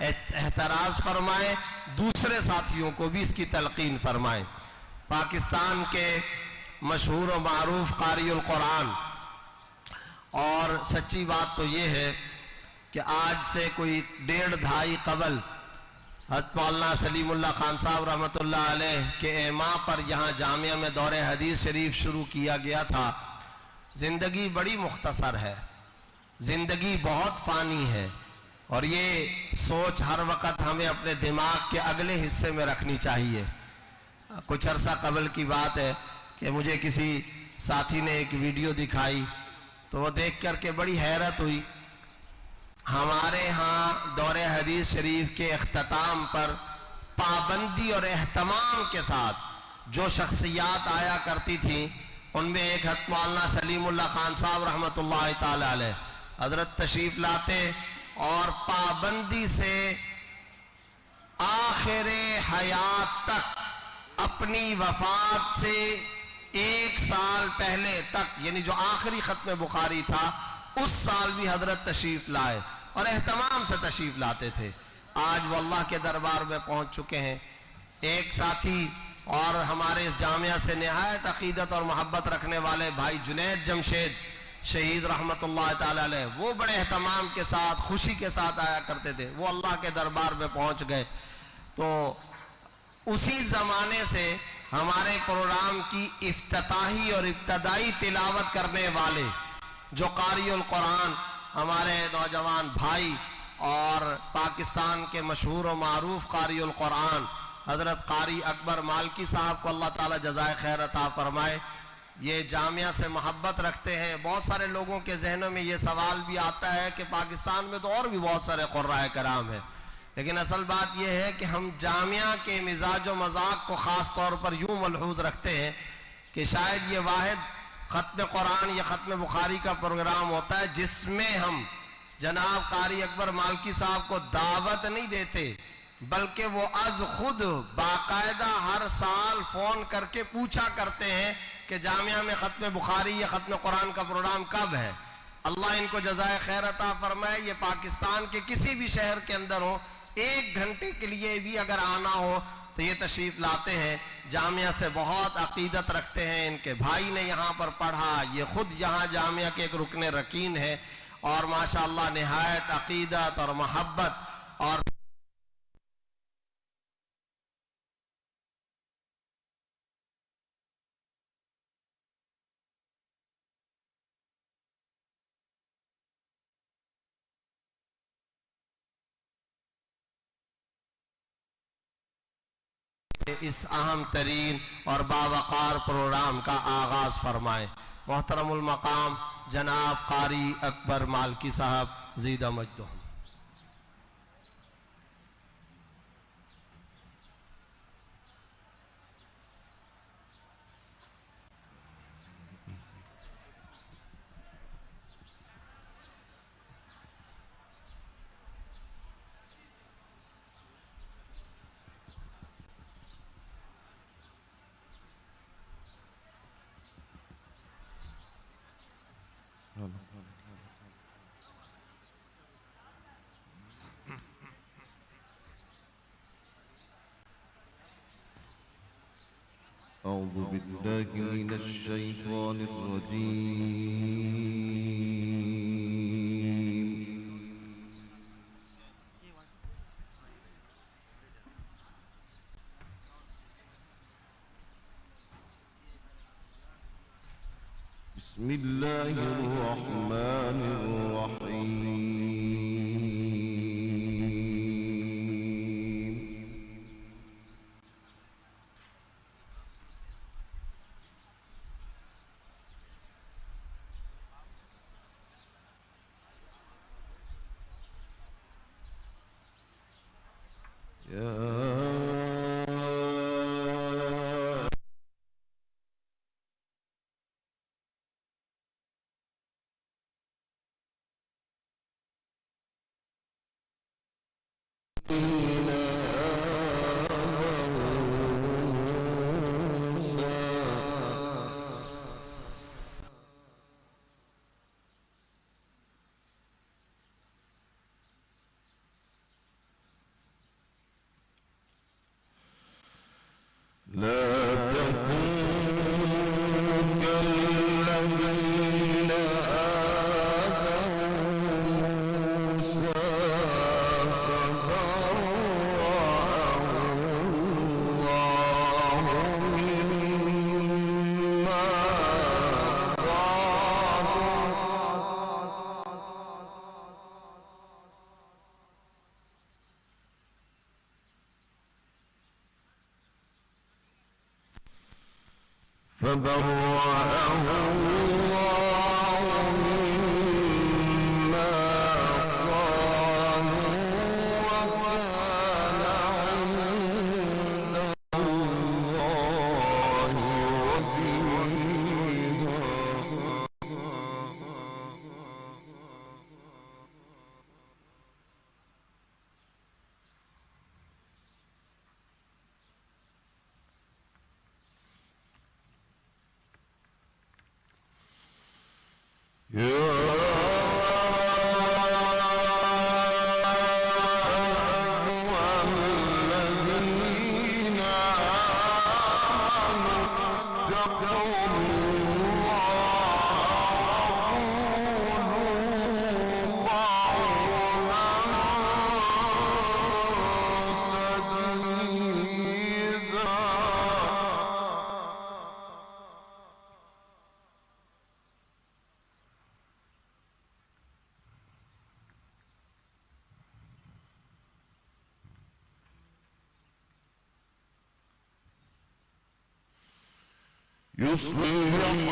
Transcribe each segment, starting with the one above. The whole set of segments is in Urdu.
احتراز فرمائیں، دوسرے ساتھیوں کو بھی اس کی تلقین فرمائیں۔ پاکستان کے مشہور و معروف قاری القرآن، اور سچی بات تو یہ ہے کہ آج سے کوئی 1.5 قبل حضرت مولانا سلیم اللہ خان صاحب رحمۃ اللہ علیہ کے اعماء پر یہاں جامعہ میں دور حدیث شریف شروع کیا گیا تھا۔ زندگی بڑی مختصر ہے، زندگی بہت فانی ہے، اور یہ سوچ ہر وقت ہمیں اپنے دماغ کے اگلے حصے میں رکھنی چاہیے۔ کچھ عرصہ قبل کی بات ہے کہ مجھے کسی ساتھی نے ایک ویڈیو دکھائی، تو وہ دیکھ کر کے بڑی حیرت ہوئی۔ ہمارے ہاں دور حدیث شریف کے اختتام پر پابندی اور اہتمام کے ساتھ جو شخصیات آیا کرتی تھیں، ان میں ایک حضرت مولانا سلیم اللہ خان صاحب رحمۃ اللہ تعالی علیہ حضرت تشریف لاتے، اور پابندی سے آخر حیات تک، اپنی وفات سے 1 سال پہلے تک، یعنی جو آخری ختم بخاری تھا اس سال بھی حضرت تشریف لائے اور اہتمام سے تشریف لاتے تھے۔ آج وہ اللہ کے دربار میں پہنچ چکے ہیں۔ ایک ساتھی اور ہمارے اس جامعہ سے نہایت عقیدت اور محبت رکھنے والے بھائی جنید جمشید شہید رحمت اللہ تعالی علیہ، وہ بڑے اہتمام کے ساتھ، خوشی کے ساتھ آیا کرتے تھے، وہ اللہ کے دربار میں پہنچ گئے۔ تو اسی زمانے سے ہمارے پروگرام کی افتتاحی اور ابتدائی تلاوت کرنے والے جو قاری القرآن ہمارے نوجوان بھائی، اور پاکستان کے مشہور و معروف قاری القرآن حضرت قاری اکبر مالکی صاحب کو اللہ تعالی جزائے خیر عطا فرمائے، یہ جامعہ سے محبت رکھتے ہیں۔ بہت سارے لوگوں کے ذہنوں میں یہ سوال بھی آتا ہے کہ پاکستان میں تو اور بھی بہت سارے قرائے کرام ہیں، لیکن اصل بات یہ ہے کہ ہم جامعہ کے مزاج و مذاق کو خاص طور پر یوں ملحوظ رکھتے ہیں کہ شاید یہ واحد ختم قرآن یا ختم بخاری کا پروگرام ہوتا ہے جس میں ہم جناب قاری اکبر مالکی صاحب کو دعوت نہیں دیتے، بلکہ وہ از خود باقاعدہ ہر سال فون کر کے پوچھا کرتے ہیں کہ جامعہ میں ختم بخاری یا ختم قرآن کا پروگرام کب ہے۔ اللہ ان کو جزائے خیر عطا فرمائے۔ یہ پاکستان کے کسی بھی شہر کے اندر ہو، 1 گھنٹے کے لیے بھی اگر آنا ہو تو یہ تشریف لاتے ہیں، جامعہ سے بہت عقیدت رکھتے ہیں۔ ان کے بھائی نے یہاں پر پڑھا، یہ خود یہاں جامعہ کے ایک رکن رکین ہے، اور ماشاءاللہ نہایت عقیدت اور محبت اور اس اہم ترین اور باوقار پروگرام کا آغاز فرمائیں۔ محترم المقام جناب قاری اکبر مالکی صاحب زیدہ مجدہم۔ أعوذ بالله من الشيطان الرجيم بسم الله الرحمن الرحيم لا تكونوا كالذين آذوا موسى فبرأه الله مما فبرأه الله مما قالوا وكان عند الله وجيها. يصلح لكم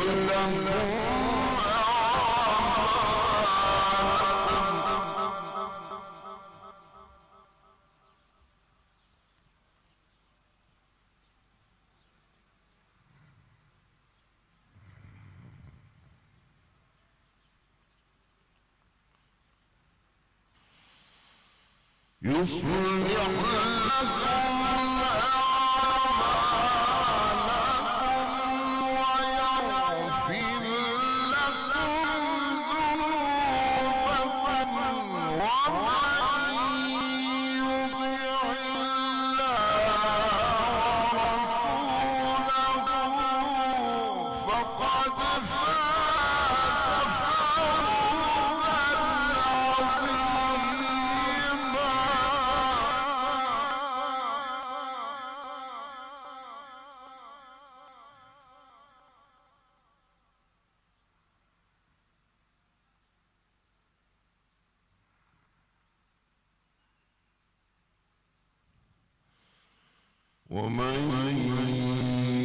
ومن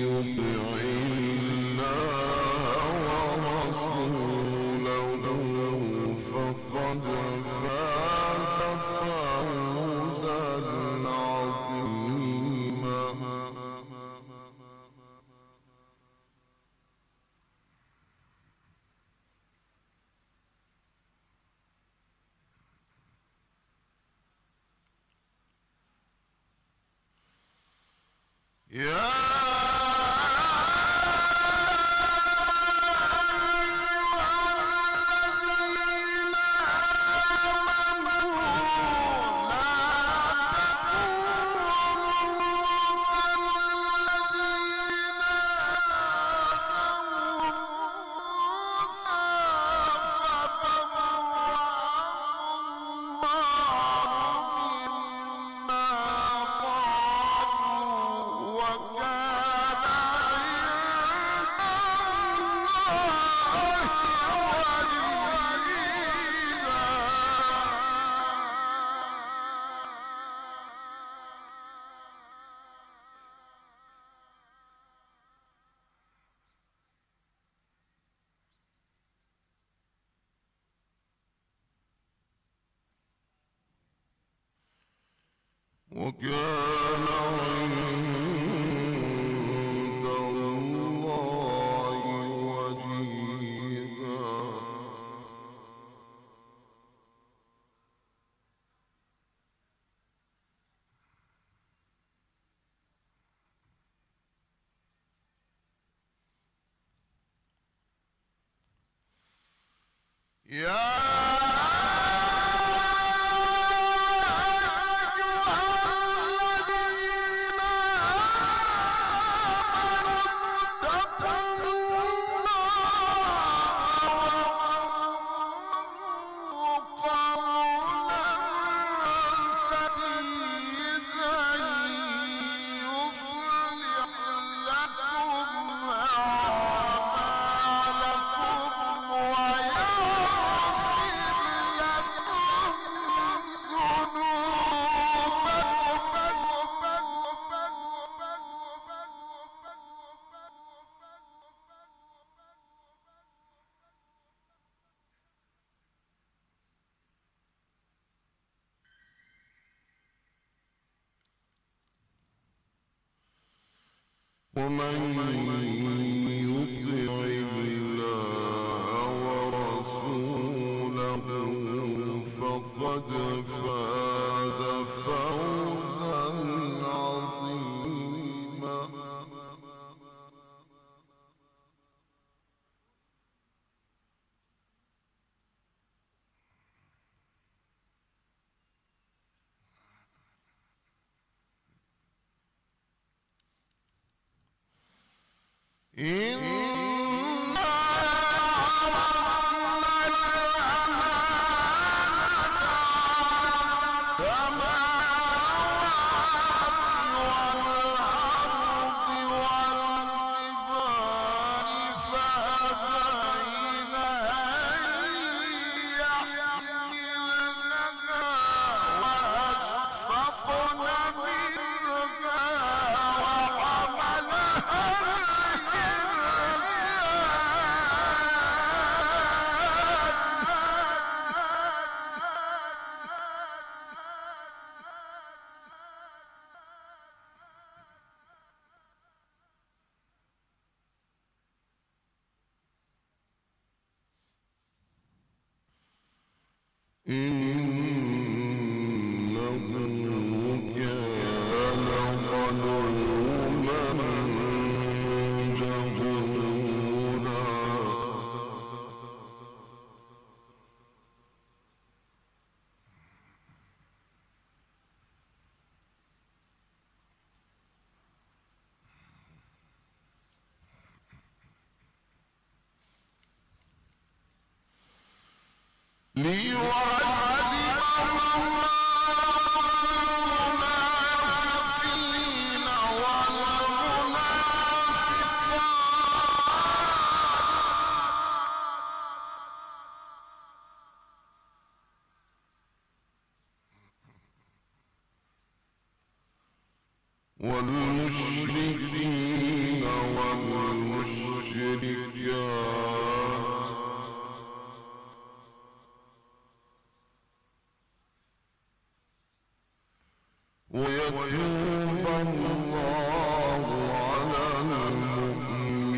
يطع الله ورسوله فقد فاز فوزا عظيما. يا وكان عند الله وجيها. يا ومن يطع الله ورسوله فقد فاز فوزا عظيما. والمشركين والمشركات ويتوب الله على المؤمنين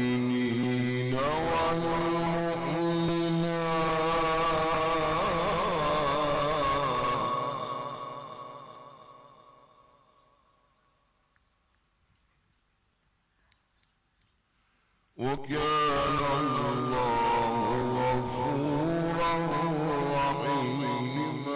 وكان الله غفورا رحيما.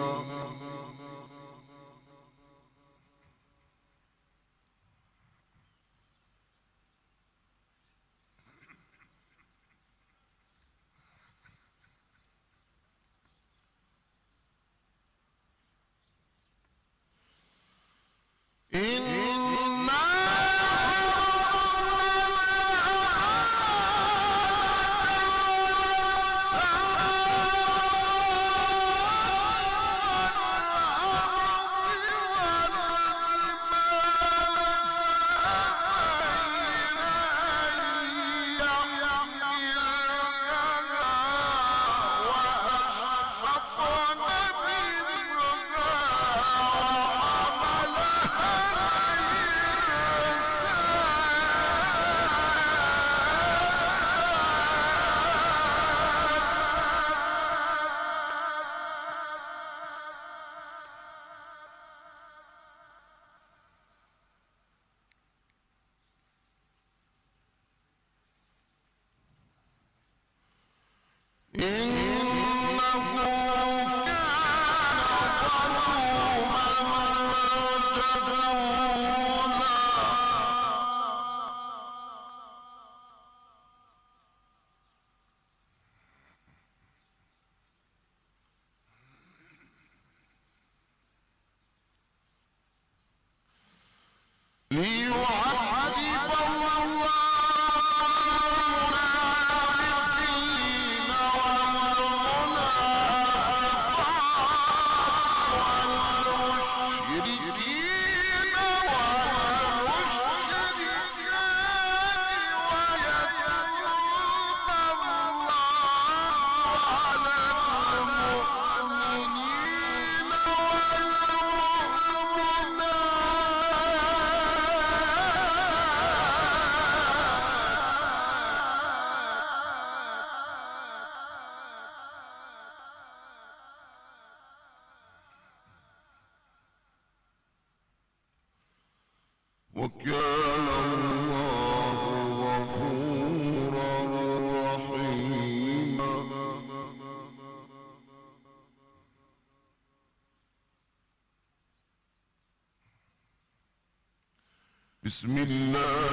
بسم الله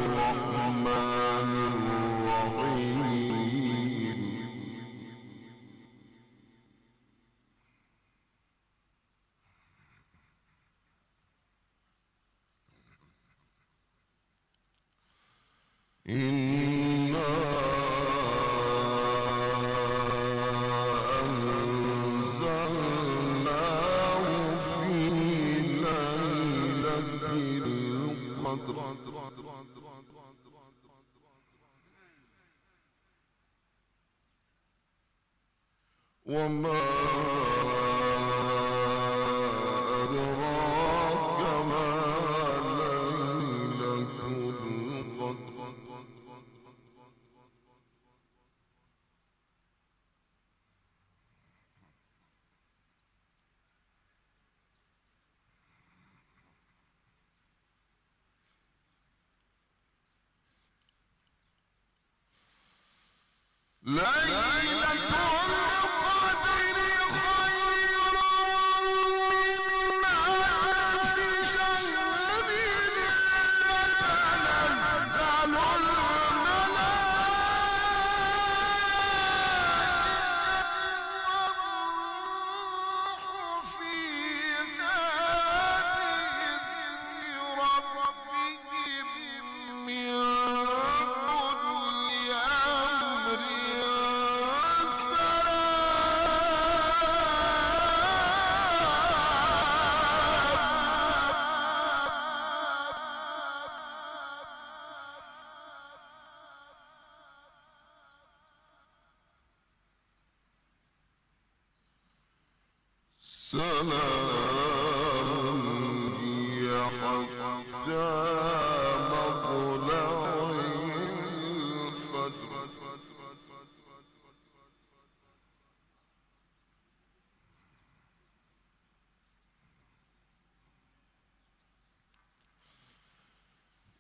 الرحمن الرحيم إنا أنزلناه في ليلة القدر وما أدراك ما ليلة القدر ليلة القدر خير من ألف شهر تنزل الملائكة فيها بإذن ربهم من كل أمر سلام هي حتى مطلع الفجر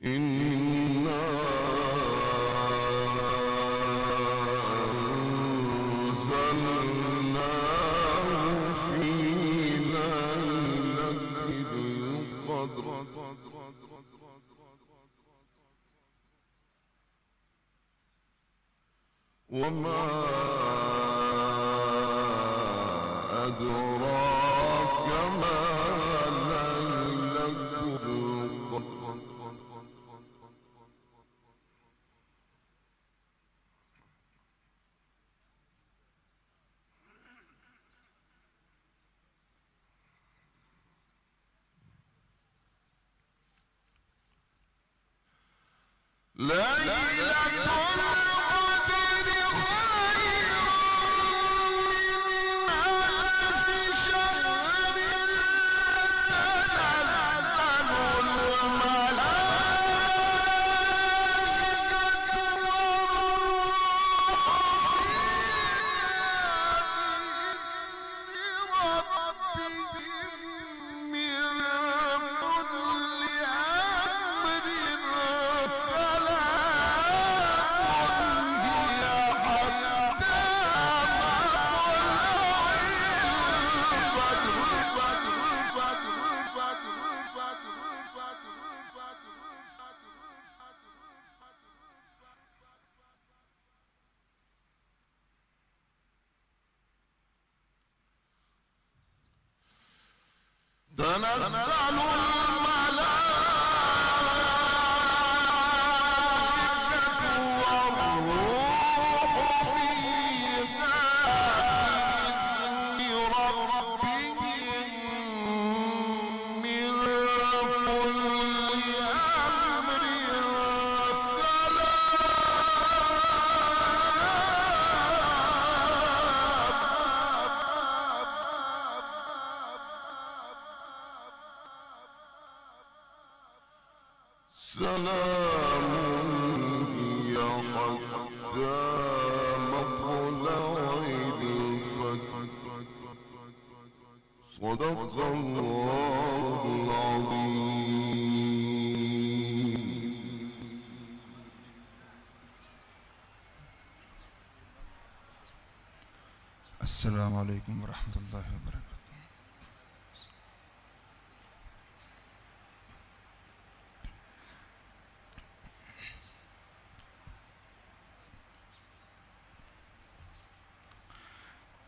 إنا أنزلناه في ليلة القدر وما أدراك ما ليلة القدر ليلة القدر خير من ألف شهر تنزل الملائكة والروح فيها بإذن ربهم من كل أمر سلام هي حتى تنزل الملائكة والروح فيها بإذن ربهم من كل أمر سلام هي حتى مطلع الفجر صدق الله العظيم. السلام عليكم ورحمة الله وبركاته.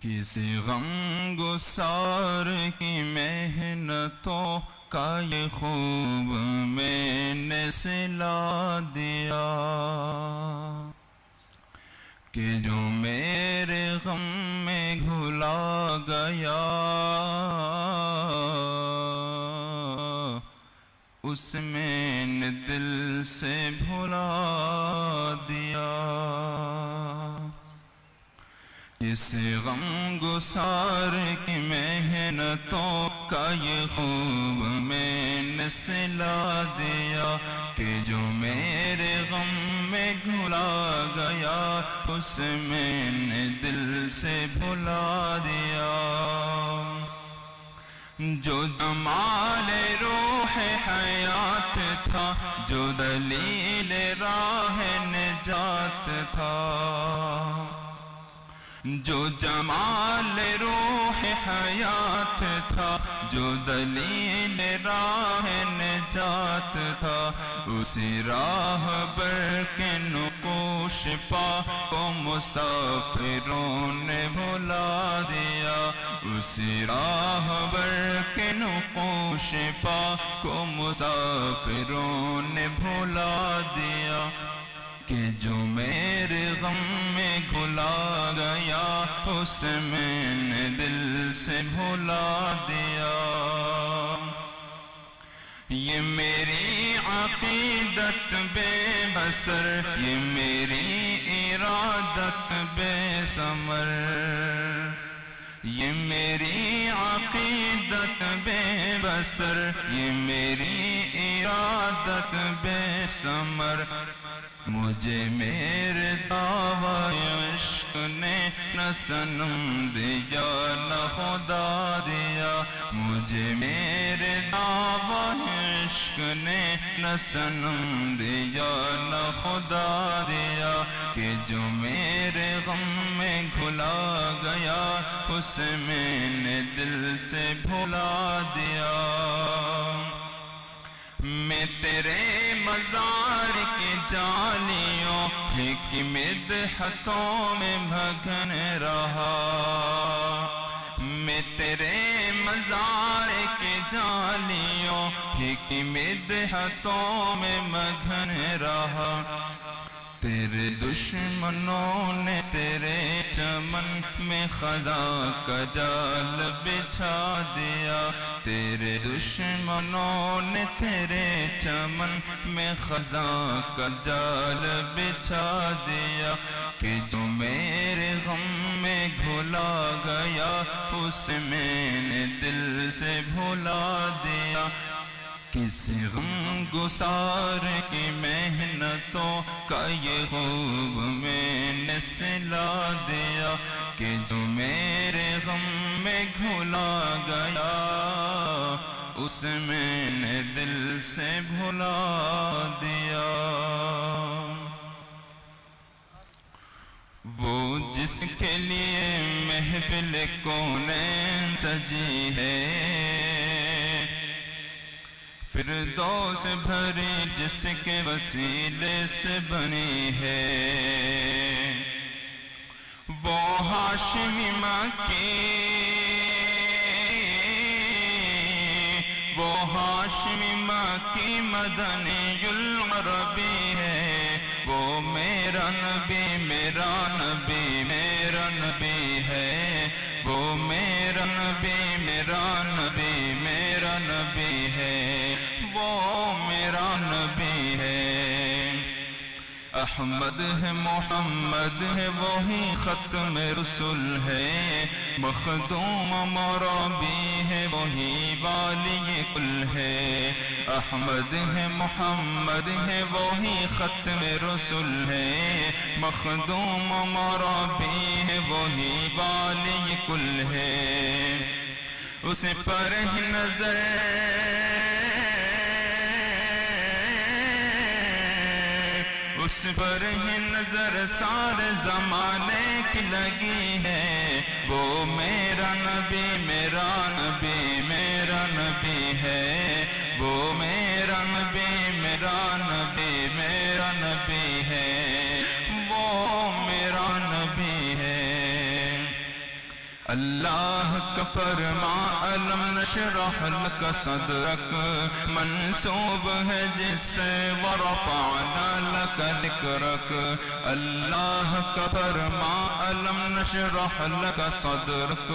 کسی غم گسار کی محنتوں کا یہ خوب میں نے سلا دیا کہ جو میرے غم میں گھلا گیا اس میں نے دل سے بھلا دیا اس غم گسار کی محنتوں کا یہ خوب میں نے سلا دیا کہ جو میرے غم میں گھلا گیا اس میں نے دل سے بھلا دیا جو جمال روح حیات تھا جو دلیل راہ نجات تھا جو جمال روح حیات تھا جو دلیل راہ نجات تھا اسی راہ بر کے نقوش پا کو مسافروں نے بھلا دیا اسی راہ بر کے نقوش پا کو مسافروں نے بھلا دیا کہ جو میرے غم میں گھلا گیا اس میں نے دل سے بھلا دیا یہ میری عقیدت بے بسر یہ میری ارادت بے ثمر یہ میری عقیدت بے بسر یہ میری ارادت بے ثمر مجھے میرے دعوی عشق نے نہ صنم دیا نہ خدا دیا مجھے میرے دعوی عشق نے نہ صنم دیا نہ خدا دیا کہ جو میرے غم میں گھلا گیا اس میں نے دل سے بھلا دیا میں تیرے مزار کی جالیوں کی مدحتوں میں بھگن رہا میں تیرے مزار کی جالیوں کی مدحتوں میں مگن رہا تیرے دشمنوں نے تیرے چمن میں خزاں کا جال بچھا دیا تیرے دشمنوں نے تیرے چمن میں خزاں کا جال بچھا دیا کہ جو میرے غم میں گھلا گیا اس میں نے دل سے بھلا دیا کسی غم گسار کی محنتوں کا یہ خوب میں نے سلا دیا کہ جو میرے غم میں گھلا گیا اس میں نے دل سے بھلا دیا وہ جس کے لیے محفل کونین سجی ہے فردوس بھری جس کے وسیلے سے بنی ہے وہ ہاشمی مکی وہ ہاشمی مکی مدنی العربی ہے وہ میرا نبی میرا نبی میرا نبی ہے وہ میرا نبی میرا نبی میرا نبی ہے وہ میرا نبی ہے احمد ہے محمد ہے وہی ختم رسول ہے مخدوم مرابی ہے وہی والی کل ہے احمد ہے محمد ہے وہی ختم رسول ہے مخدوم مرابی ہے وہی والی کل ہے اسے پر ہی نظر اس پر ہی نظر سارے زمانے کی لگی ہے وہ میرا نبی میرا نبی میرا نبی ہے وہ میرا نبی میرا نبی میرا نبی ہے وہ میرا نبی ہے اللہ کا فرما الم نشرح لک صدرک منسوب ہے جس سے ورفعنا لک ذکرک اللہ کا فرما الم نشرح لک صدرک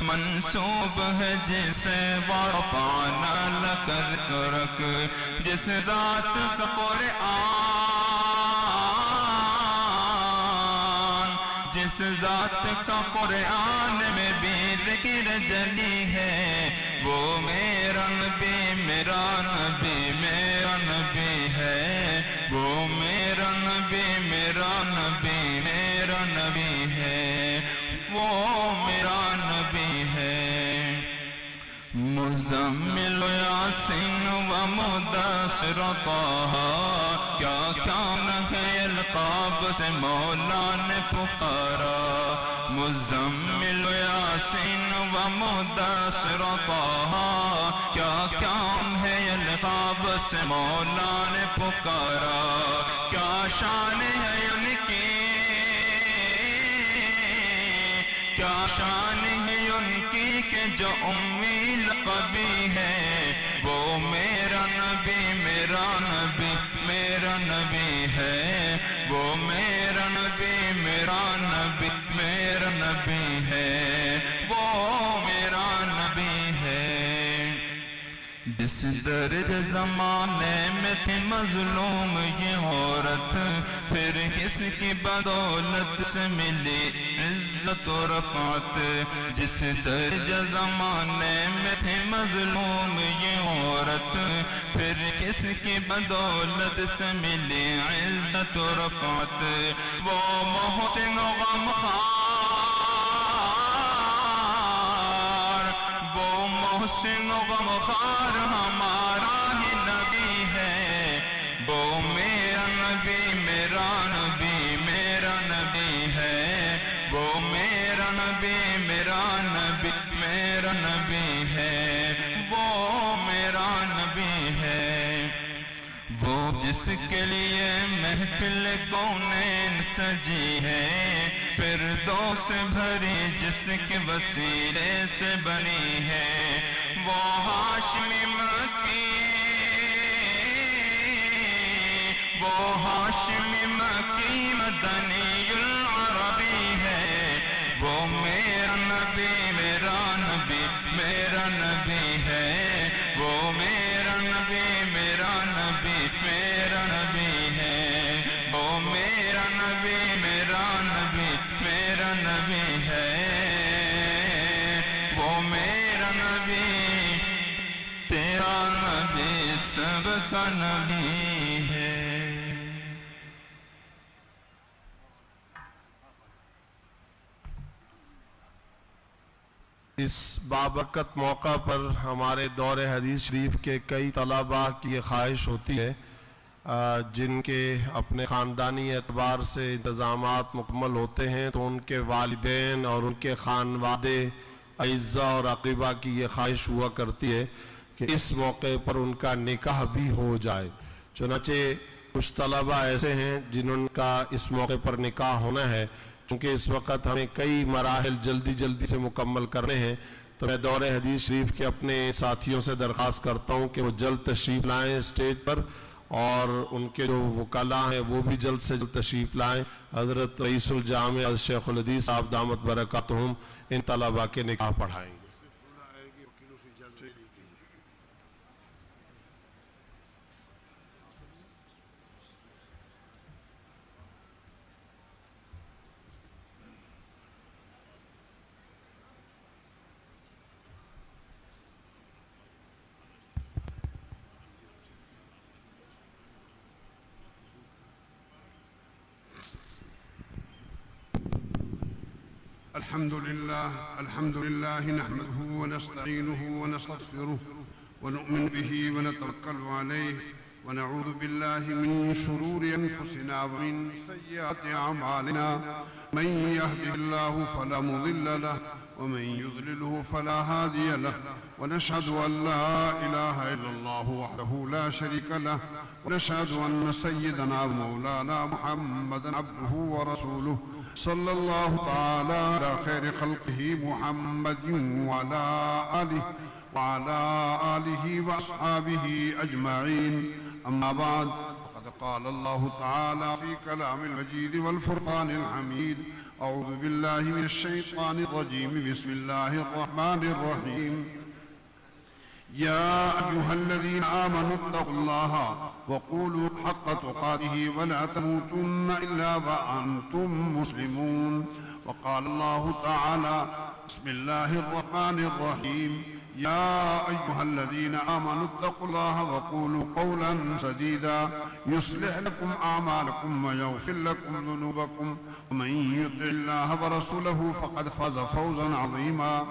منسوب ہے جس سے ورفعنا لک ذکرک جس ذات کا جس ذات کا قرآن میں بھی ذکر جلی ہے وہ میرا نبی میرا نبی میرا نبی ہے وہ میرا نبی میرا نبی میرا نبی ہے وہ میرا نبی ہے مزمل یاسین و مدثر طہ کیا کام ہے القاب سے مولا نے پکارا مزمل یاسین و مدثر طہ کیا کام ہے القاب سے مولا نے پکارا کیا شان ہے ان کی کیا شان ہے ان کی کہ جو امی لقبی ہے وہ میرا نبی میرا نبی میرا نبی ہے وہ میرا نبی میرا نبی میرا نبی ہے وہ میرا نبی ہے جس درج زمانے میں تھی مظلوم یہ عورت پھر کس کی بدولت سے ملی عزت و رفعت جس درج زمانے میں تھی مظلوم یہ عورت پھر کس کی بدولت سے ملی عزت و رفعت وہ محسن و غمخوار وہ محسن و غمخوار ہمارا ہی نبی ہے وہ میرا نبی میرا نبی میرا نبی ہے وہ میرا نبی میرا نبی میرا نبی ہے وہ میرا نبی ہے وہ جس کے لیے محفل کونین سجی ہے فردوس بھری جس کے وسیلے سے بنی ہے وہ ہاشمی مکی وہ ہاشمی مکی مدنی العربی ہے وہ میرا نبی میرا نبی میرا نبی ہے وہ میرا نبی میرا نبی میرا نبی ہے وہ میرا نبی میرا نبی میرا نبی ہے وہ میرا نبی تیرا نبی سب کا نبی ہے اس بابرکت موقع پر ہمارے دور حدیث شریف کے کئی طلباء کی یہ خواہش ہوتی ہے جن کے اپنے خاندانی اعتبار سے انتظامات مکمل ہوتے ہیں تو ان کے والدین اور ان کے خانوادے اعزاء اور اقرباء کی یہ خواہش ہوا کرتی ہے کہ اس موقع پر ان کا نکاح بھی ہو جائے چنانچہ کچھ طلباء ایسے ہیں جنہوں کا اس موقع پر نکاح ہونا ہے چونکہ اس وقت ہمیں کئی مراحل جلدی سے مکمل کرنے ہیں تو میں دور حدیث شریف کے اپنے ساتھیوں سے درخواست کرتا ہوں کہ وہ جلد تشریف لائیں اسٹیج پر اور ان کے جو وکلاء ہیں وہ بھی جلد سے جلد تشریف لائیں حضرت رئیس الجامع حضرت شیخ الحدیث صاحب دامت برکاتہم ان طلباء کے نکاح پڑھائیں گے الحمد لله نحمده ونستعينه ونستغفره ونؤمن به ونتوكل عليه ونعوذ بالله من شرور أنفسنا ومن سيئات أعمالنا من يهده الله فلا مضل له ومن يضلله فلا هادي له ونشهد أن لا إله إلا الله وحده لا شريك له ونشهد أن سيدنا مولانا محمدا عبده ورسوله صلى الله تعالى على خير خلقه محمد وعلى آله وأصحابه أجمعين. أما بعد، فقد قال الله تعالى في كلام المجيد والفرقان الحميد: أعوذ بالله من الشيطان الرجيم. بسم الله الرحمن الرحيم. يا أيها الذين آمنوا اتقوا الله وقولوا حق تقاته ولا تموتن إلا وأنتم مسلمون. وقال الله تعالى: بسم الله الرحمن الرحيم. يا أيها الذين آمنوا اتقوا الله وقولوا قولا سديدا يصلح لكم أعمالكم ويغفر لكم ذنوبكم ومن يطع الله ورسوله فقد فاز فوزا عظيما.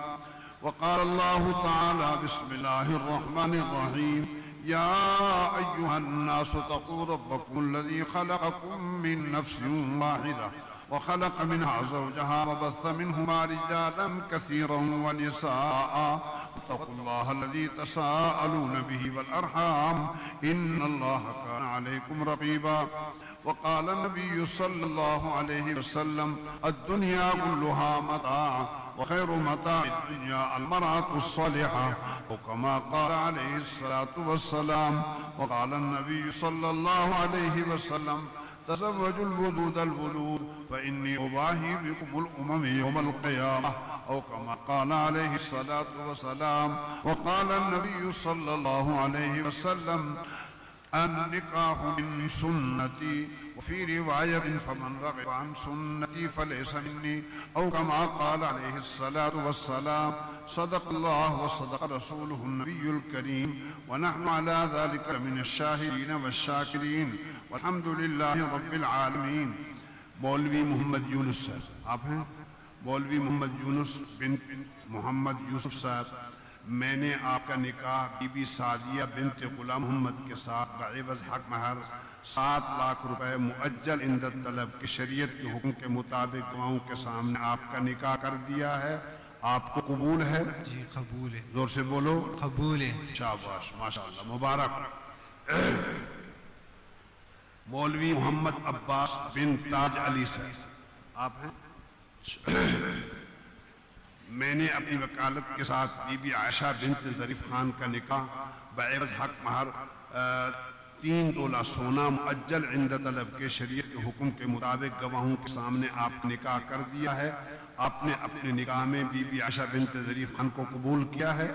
وقال الله تعالى: بسم الله الرحمن الرحيم. يا أيها الناس اتقوا ربكم الذي خلقكم من نفس واحدة وخلق منها زوجها وبث منهما رجالا كثيرا ونساء. اتقوا الله الذي تساءلون به والأرحام إن الله كان عليكم رقيبا. وقال النبي صلى الله عليه وسلم: الدنيا كلها متاع وخير متاع الدنيا المرأة الصالحة، وكما قال عليه الصلاة والسلام. وقال النبي صلى الله عليه وسلم: تزوجوا الودود الولود فإني أباهي بكم الأمم يوم القيامة، أو كما قال عليه الصلاة والسلام. وقال النبي صلى الله عليه وسلم: النكاح من سنتي، وفي رواية: فمن رغب عن سنتي فليس مني، أو كما قال عليه الصلاة والسلام. صدق الله وصدق رسوله النبي الكريم، ونحن على ذلك من الشاهدين والشاكرين، والحمد لله رب العالمين. مولوی محمد یونس صاحب آپ ہیں؟ مولوی محمد یونس بنت محمد یوسف صاحب، میں نے آپ کا نکاح بی بی سعدیہ بنت غلام محمد کے ساتھ بعوض حق مہر 7 لاکھ روپے مؤجل عند طلب کی شریعت کے حکم کے مطابق گواہوں کے سامنے آپ کا نکاح کر دیا ہے. آپ کو قبول ہے؟ جی قبول ہے. زور سے بولو. قبول ہے. شاباش، ماشاءاللہ، مبارک. مولوی محمد عباس بن تاج علی صاحب آپ ہیں؟ میں نے اپنی وکالت کے ساتھ بی بی عائشہ بنت ظریف خان کا نکاح بعوض حق مہر 3 تولہ سونا مؤجل عند طلب کے شریعت کے حکم کے مطابق گواہوں کے سامنے آپ نے نکاح کر دیا ہے. آپ نے اپنے نکاح میں بی بی عائشہ بنت ظریف خان کو قبول کیا ہے؟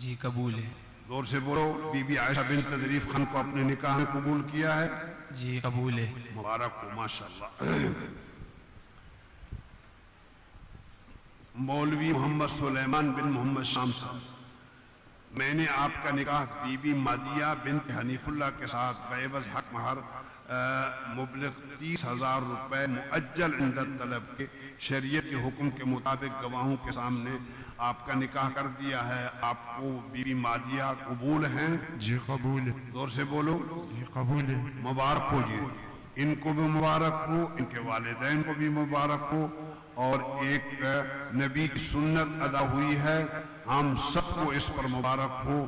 جی قبول ہے. زور سے بولو. بی بی عائشہ بنت ظریف خان کو اپنے نکاح میں قبول کیا ہے؟ جی قبول ہے. مبارک ہو، ماشاءاللہ. مولوی محمد سلیمان بن محمد شام صاحب، میں نے آپ کا نکاح بی بی مادیہ بنت حنیف اللہ کے ساتھ بعوض حق مہر مبلغ 30,000 روپے مؤجل عند طلب کے شریعت کے حکم کے مطابق گواہوں کے سامنے آپ کا نکاح کر دیا ہے. آپ کو بی بی مادیہ قبول ہیں؟ جی قبول ہے. زور سے بولو. جی قبول ہے. مبارک ہو جی. ان کو بھی مبارک ہو، ان کے والدین کو بھی مبارک ہو، اور ایک نبی کی سنت ادا ہوئی ہے. ہم سب کو اس پر مبارک ہو.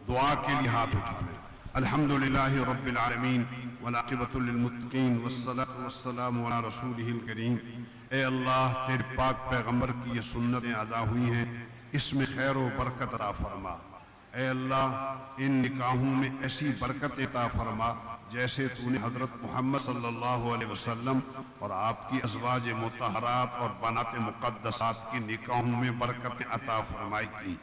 دعا کے لیے ہاتھ اٹھا لیں. الحمدللہ رب العالمین والعاقبۃ للمتقین والصلاۃ والسلام علی رسولہ الکریم. اے اللہ، تیرے پاک پیغمبر کی یہ سنتیں ادا ہوئی ہیں، اس میں خیر و برکت عطا فرما. اے اللہ، ان نکاحوں میں ایسی برکت عطا فرما جیسے تو نے حضرت محمد صلی اللہ علیہ وسلم اور آپ کی ازواج مطہرات اور بنات مقدسات کی نکاحوں میں برکت عطا فرمائی تھی.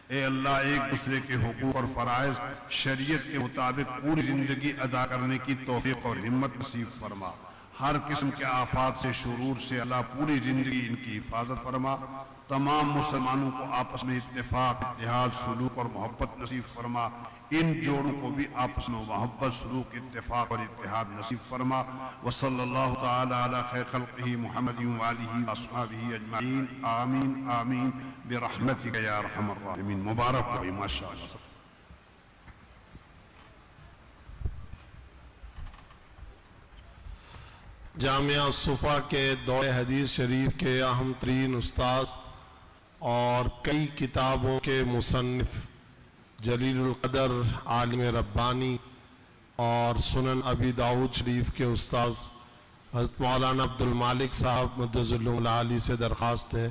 اے اللہ، ایک دوسرے کے حقوق اور فرائض شریعت کے مطابق پوری زندگی ادا کرنے کی توفیق اور ہمت نصیب فرما. ہر قسم کے آفات سے، شرور سے اللہ پوری زندگی ان کی حفاظت فرما. تمام مسلمانوں کو آپس میں اتفاق، اتحاد، سلوک اور محبت نصیب فرما. ان جوڑوں کو بھی آپس میں محبت، سلوک، اتفاق اور اتحاد نصیب فرما. وصلی اللہ تعالی علی خیر خلقہ محمد وآلہ واصحابہ اجمعین. آمین آمین برحمتک یا ارحم الراحمین. مبارک ہوئی، ماشاءاللہ. جامعہ صفا کے دور حدیث شریف کے اہم ترین استاذ اور کئی کتابوں کے مصنف جلیل القدر عالم ربانی اور سنن ابی داؤد شریف کے استاذ حضرت مولانا عبد المالک صاحب مدظ العالی سے درخواست ہے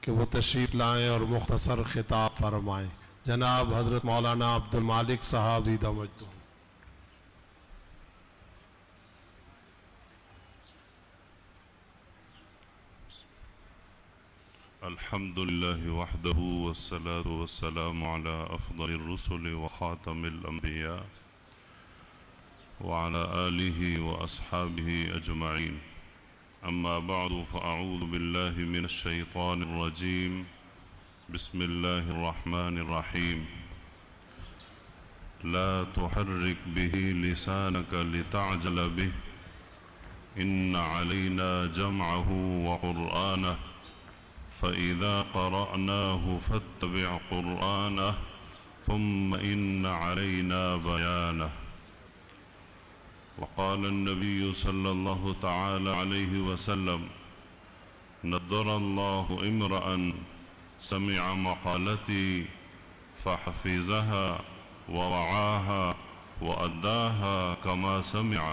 کہ وہ تشریف لائیں اور مختصر خطاب فرمائیں۔ جناب حضرت مولانا عبد المالک صاحب عیدہ مجدہ۔ الحمد لله وحده والصلاة والسلام على أفضل الرسل وخاتم الأنبياء وعلى آله وأصحابه أجمعين، أما بعد فأعوذ بالله من الشيطان الرجيم، بسم الله الرحمن الرحيم، لا تحرك به لسانك لتعجل به إن علينا جمعه وقرآنه فإذا قرأناه فاتبع قرآنه ثم إن علينا بيانه. وقال النبي صلى الله تعالى عليه وسلم: نضر الله امرأ سمع مقالتي فحفظها ووعاها وأداها كما سمع،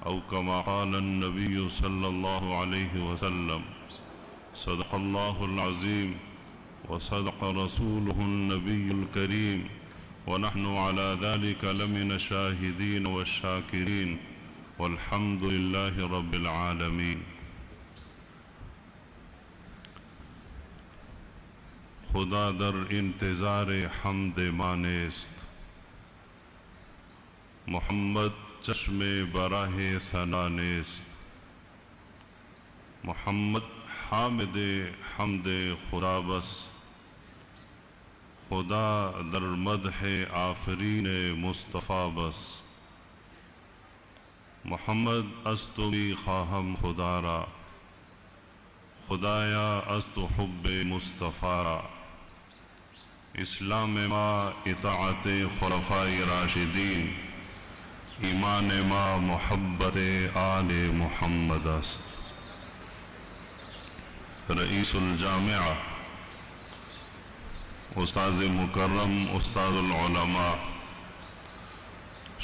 أو كما قال النبي صلى الله عليه وسلم. صدق الله العظيم وصدق رسوله النبي الكريم، ونحن على ذلك لمن الشاهدين والشاكرين، والحمد لله رب العالمين. خدا در انتظار حمد مانست، محمد چشم براہ ثنا نیست. محمد حامد حمد خدا بس، خدا در مدح آفرین مصطفیٰ بس. محمد از تو می خواهم خدا را، خدایا از تو حب مصطفیٰ را. اسلام ما اطاعت خلفاء راشدین، ایمان ما محبت آل محمد است. رئیس الجامعہ استاذ مکرم، استاد العلماء،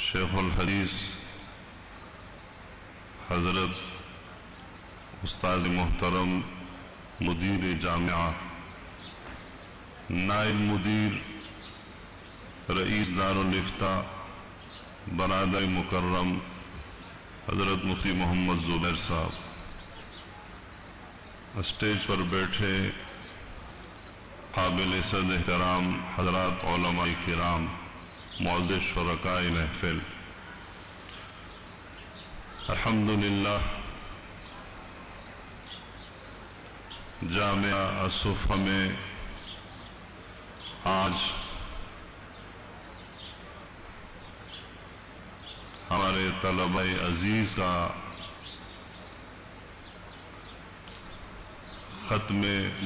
شیخ الحدیث حضرت استاذ محترم مدیر جامعہ، نائب مدیر رئیس دارالافتاء برادر مکرم حضرت مفتی محمد زبیر صاحب، اسٹیج پر بیٹھے قابل صد احترام حضرات علماء کرام، معزز شرکاء محفل، الحمدللہ جامعہ الصفہ میں آج ہمارے طلبہ عزیز کا ختم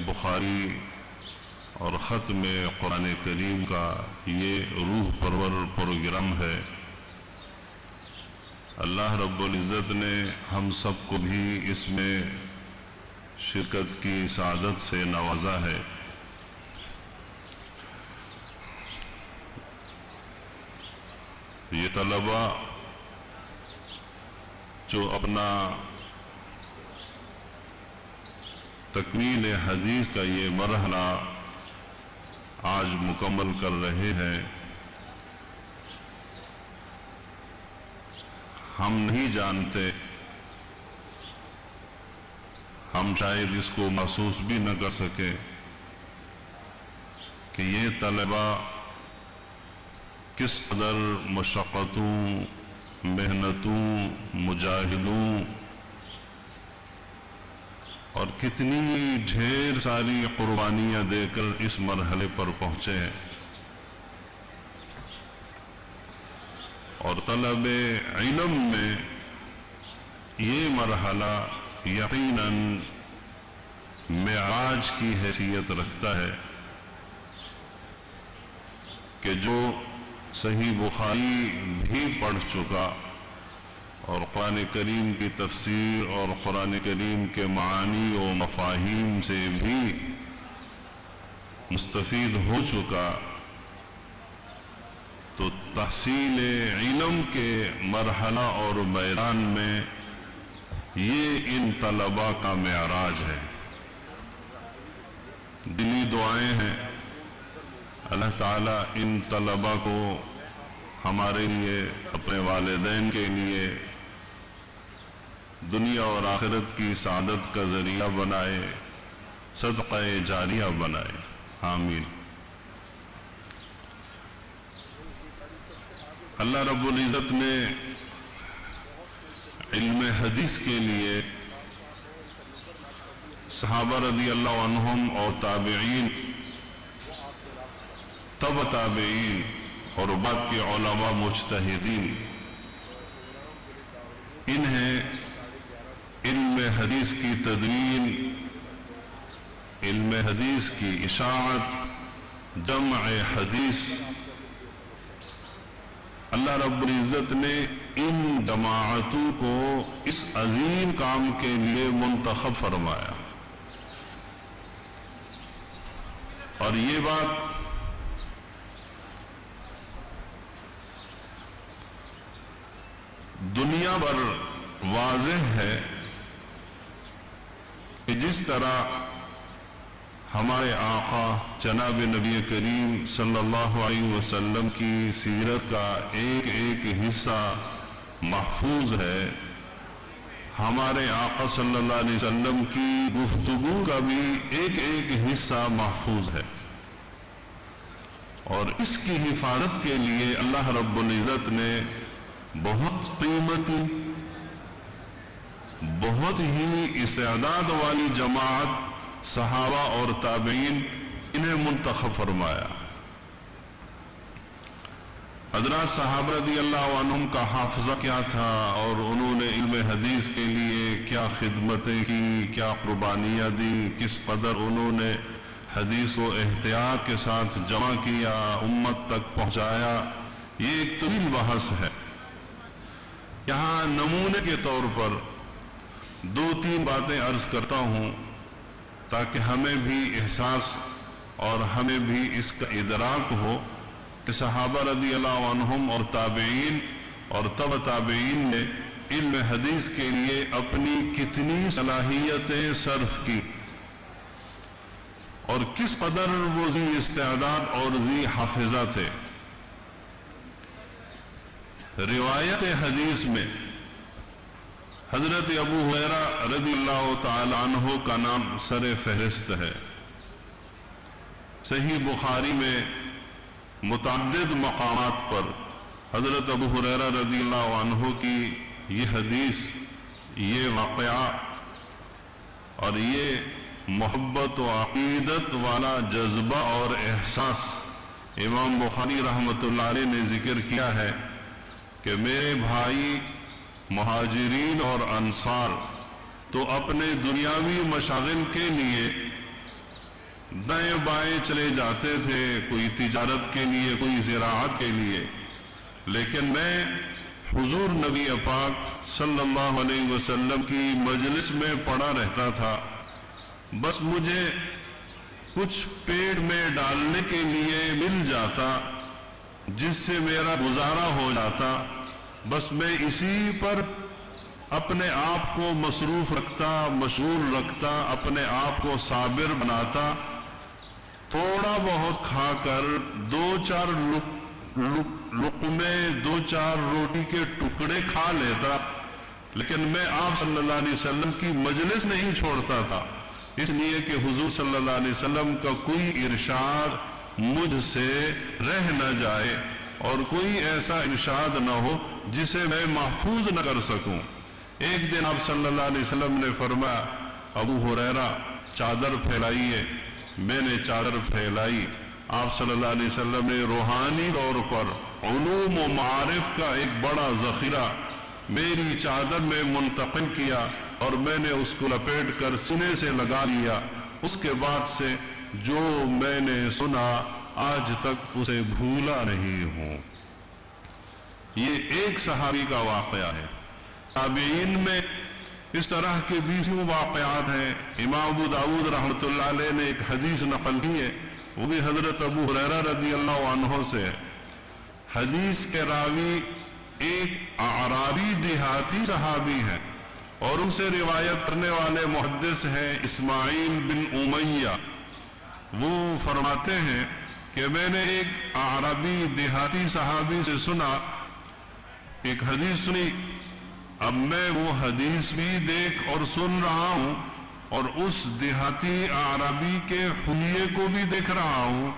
بخاری اور ختم قرآن کریم کا یہ روح پرور پروگرام ہے. اللہ رب العزت نے ہم سب کو بھی اس میں شرکت کی سعادت سے نوازا ہے. یہ طلبہ جو اپنا تکمیل حدیث کا یہ مرحلہ آج مکمل کر رہے ہیں، ہم نہیں جانتے، ہم شاید اس کو محسوس بھی نہ کر سکیں کہ یہ طلبہ کس قدر مشقتوں، محنتوں، مجاہدوں اور کتنی ڈھیر ساری قربانیاں دے کر اس مرحلے پر پہنچے ہیں. اور طلب علم میں یہ مرحلہ یقیناً معراج کی حیثیت رکھتا ہے کہ جو صحیح بخاری بھی پڑھ چکا اور قرآن کریم کی تفسیر اور قرآن کریم کے معانی و مفاہیم سے بھی مستفید ہو چکا، تو تحصیل علم کے مرحلہ اور میدان میں یہ ان طلباء کا معراج ہے۔ دلی دعائیں ہیں اللہ تعالیٰ ان طلباء کو ہمارے لیے، اپنے والدین کے لیے دنیا اور آخرت کی سعادت کا ذریعہ بنائے، صدقہ جاریہ بنائے، آمین۔ اللہ رب العزت نے علم حدیث کے لیے صحابہ رضی اللہ عنہم اور تابعین، تبع تابعین اور بعد کے علماء مجتہدین، انہیں علم حدیث کی تدوین، علم حدیث کی اشاعت، جمع حدیث، اللہ رب العزت نے ان جماعتوں کو اس عظیم کام کے لیے منتخب فرمایا۔ اور یہ بات دنیا بھر واضح ہے کہ جس طرح ہمارے آقا جناب نبی کریم صلی اللہ علیہ وسلم کی سیرت کا ایک ایک حصہ محفوظ ہے، ہمارے آقا صلی اللہ علیہ وسلم کی گفتگو کا بھی ایک ایک حصہ محفوظ ہے، اور اس کی حفاظت کے لیے اللہ رب العزت نے بہت قیمتی، بہت ہی استعداد والی جماعت صحابہ اور تابعین انہیں منتخب فرمایا۔ حضرات صحابہ رضی اللہ عنہم کا حافظہ کیا تھا، اور انہوں نے علم حدیث کے لیے کیا خدمتیں کی، کیا قربانیاں دی، کس قدر انہوں نے حدیث کو احتیاط کے ساتھ جمع کیا، امت تک پہنچایا، یہ ایک طویل بحث ہے۔ یہاں نمونے کے طور پر دو تین باتیں عرض کرتا ہوں تاکہ ہمیں بھی احساس اور ہمیں بھی اس کا ادراک ہو کہ صحابہ رضی اللہ عنہم اور تابعین اور تبع تابعین نے علم حدیث کے لیے اپنی کتنی صلاحیتیں صرف کی، اور کس قدر وہ ذی استعداد اور ذی حافظہ تھے۔ روایت حدیث میں حضرت ابو ہریرہ رضی اللہ تعالی عنہ کا نام سر فہرست ہے۔ صحیح بخاری میں متعدد مقامات پر حضرت ابو ہریرہ رضی اللہ عنہ کی یہ حدیث، یہ واقعہ اور یہ محبت و عقیدت والا جذبہ اور احساس امام بخاری رحمۃ اللہ علیہ نے ذکر کیا ہے کہ میرے بھائی مہاجرین اور انصار تو اپنے دنیاوی مشاغل کے لیے دائیں بائیں چلے جاتے تھے، کوئی تجارت کے لیے، کوئی زراعت کے لیے، لیکن میں حضور نبی پاک صلی اللہ علیہ وسلم کی مجلس میں پڑا رہتا تھا، بس مجھے کچھ پیٹ میں ڈالنے کے لیے مل جاتا جس سے میرا گزارا ہو جاتا، بس میں اسی پر اپنے آپ کو مصروف رکھتا، مشغول رکھتا، اپنے آپ کو صابر بناتا، تھوڑا بہت کھا کر دو چار لقمے، دو چار روٹی کے ٹکڑے کھا لیتا، لیکن میں آپ صلی اللہ علیہ وسلم کی مجلس نہیں چھوڑتا تھا، اس لیے کہ حضور صلی اللہ علیہ وسلم کا کوئی ارشاد مجھ سے رہ نہ جائے اور کوئی ایسا ارشاد نہ ہو جسے میں محفوظ نہ کر سکوں۔ ایک دن آپ صلی اللہ علیہ وسلم نے فرمایا، ابو ہریرہ چادر پھیلائیے۔ میں نے چادر پھیلائی، آپ صلی اللہ علیہ وسلم نے روحانی طور پر علوم و معارف کا ایک بڑا ذخیرہ میری چادر میں منتقل کیا اور میں نے اس کو لپیٹ کر سینے سے لگا لیا۔ اس کے بعد سے جو میں نے سنا آج تک اسے بھولا نہیں ہوں۔ یہ ایک صحابی کا واقعہ ہے۔ تابعین میں اس طرح کے 20 واقعات ہیں۔ امام ابو داود رحمۃ اللہ علیہ نے ایک حدیث نقل کی ہے، وہ بھی حضرت ابو ہریرہ رضی اللہ عنہ سے ہے۔ حدیث کے راوی ایک اعرابی دیہاتی صحابی ہے، اور ان سے روایت کرنے والے محدث ہیں اسماعیل بن امیہ. وہ فرماتے ہیں کہ میں نے ایک اعرابی دیہاتی صحابی سے سنا، ایک حدیث سنی. اب میں وہ حدیث بھی دیکھ اور سن رہا ہوں اور اس دیہاتی اعرابی کے حلیے کو بھی دیکھ رہا ہوں،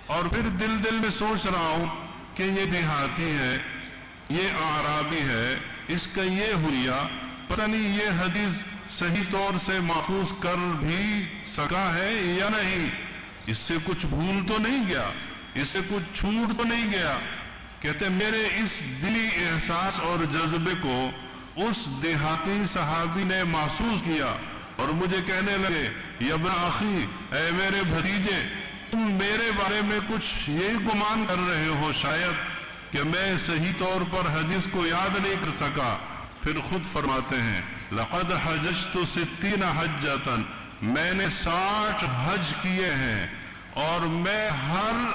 اور پھر دل میں سوچ رہا ہوں کہ یہ دیہاتی ہے، یہ اعرابی ہے، اس کا یہ حلیہ، پتہ نہیں یہ حدیث صحیح طور سے محفوظ کر بھی سکا ہے یا نہیں، اس سے کچھ بھول تو نہیں گیا، اس سے کچھ چھوٹ تو نہیں گیا. کہتے میرے اس دلی احساس اور جذبے کو اس دیہاتی صحابی نے محسوس کیا اور مجھے کہنے لگے، یا ابن اخی، اے میرے بھتیجے، تم میرے بارے میں کچھ یہی گمان کر رہے ہو شاید کہ میں صحیح طور پر حدیث کو یاد نہیں کر سکا. پھر خود فرماتے ہیں، لقد حججت 60 حجۃ، میں نے 60 حج کیے ہیں، اور میں ہر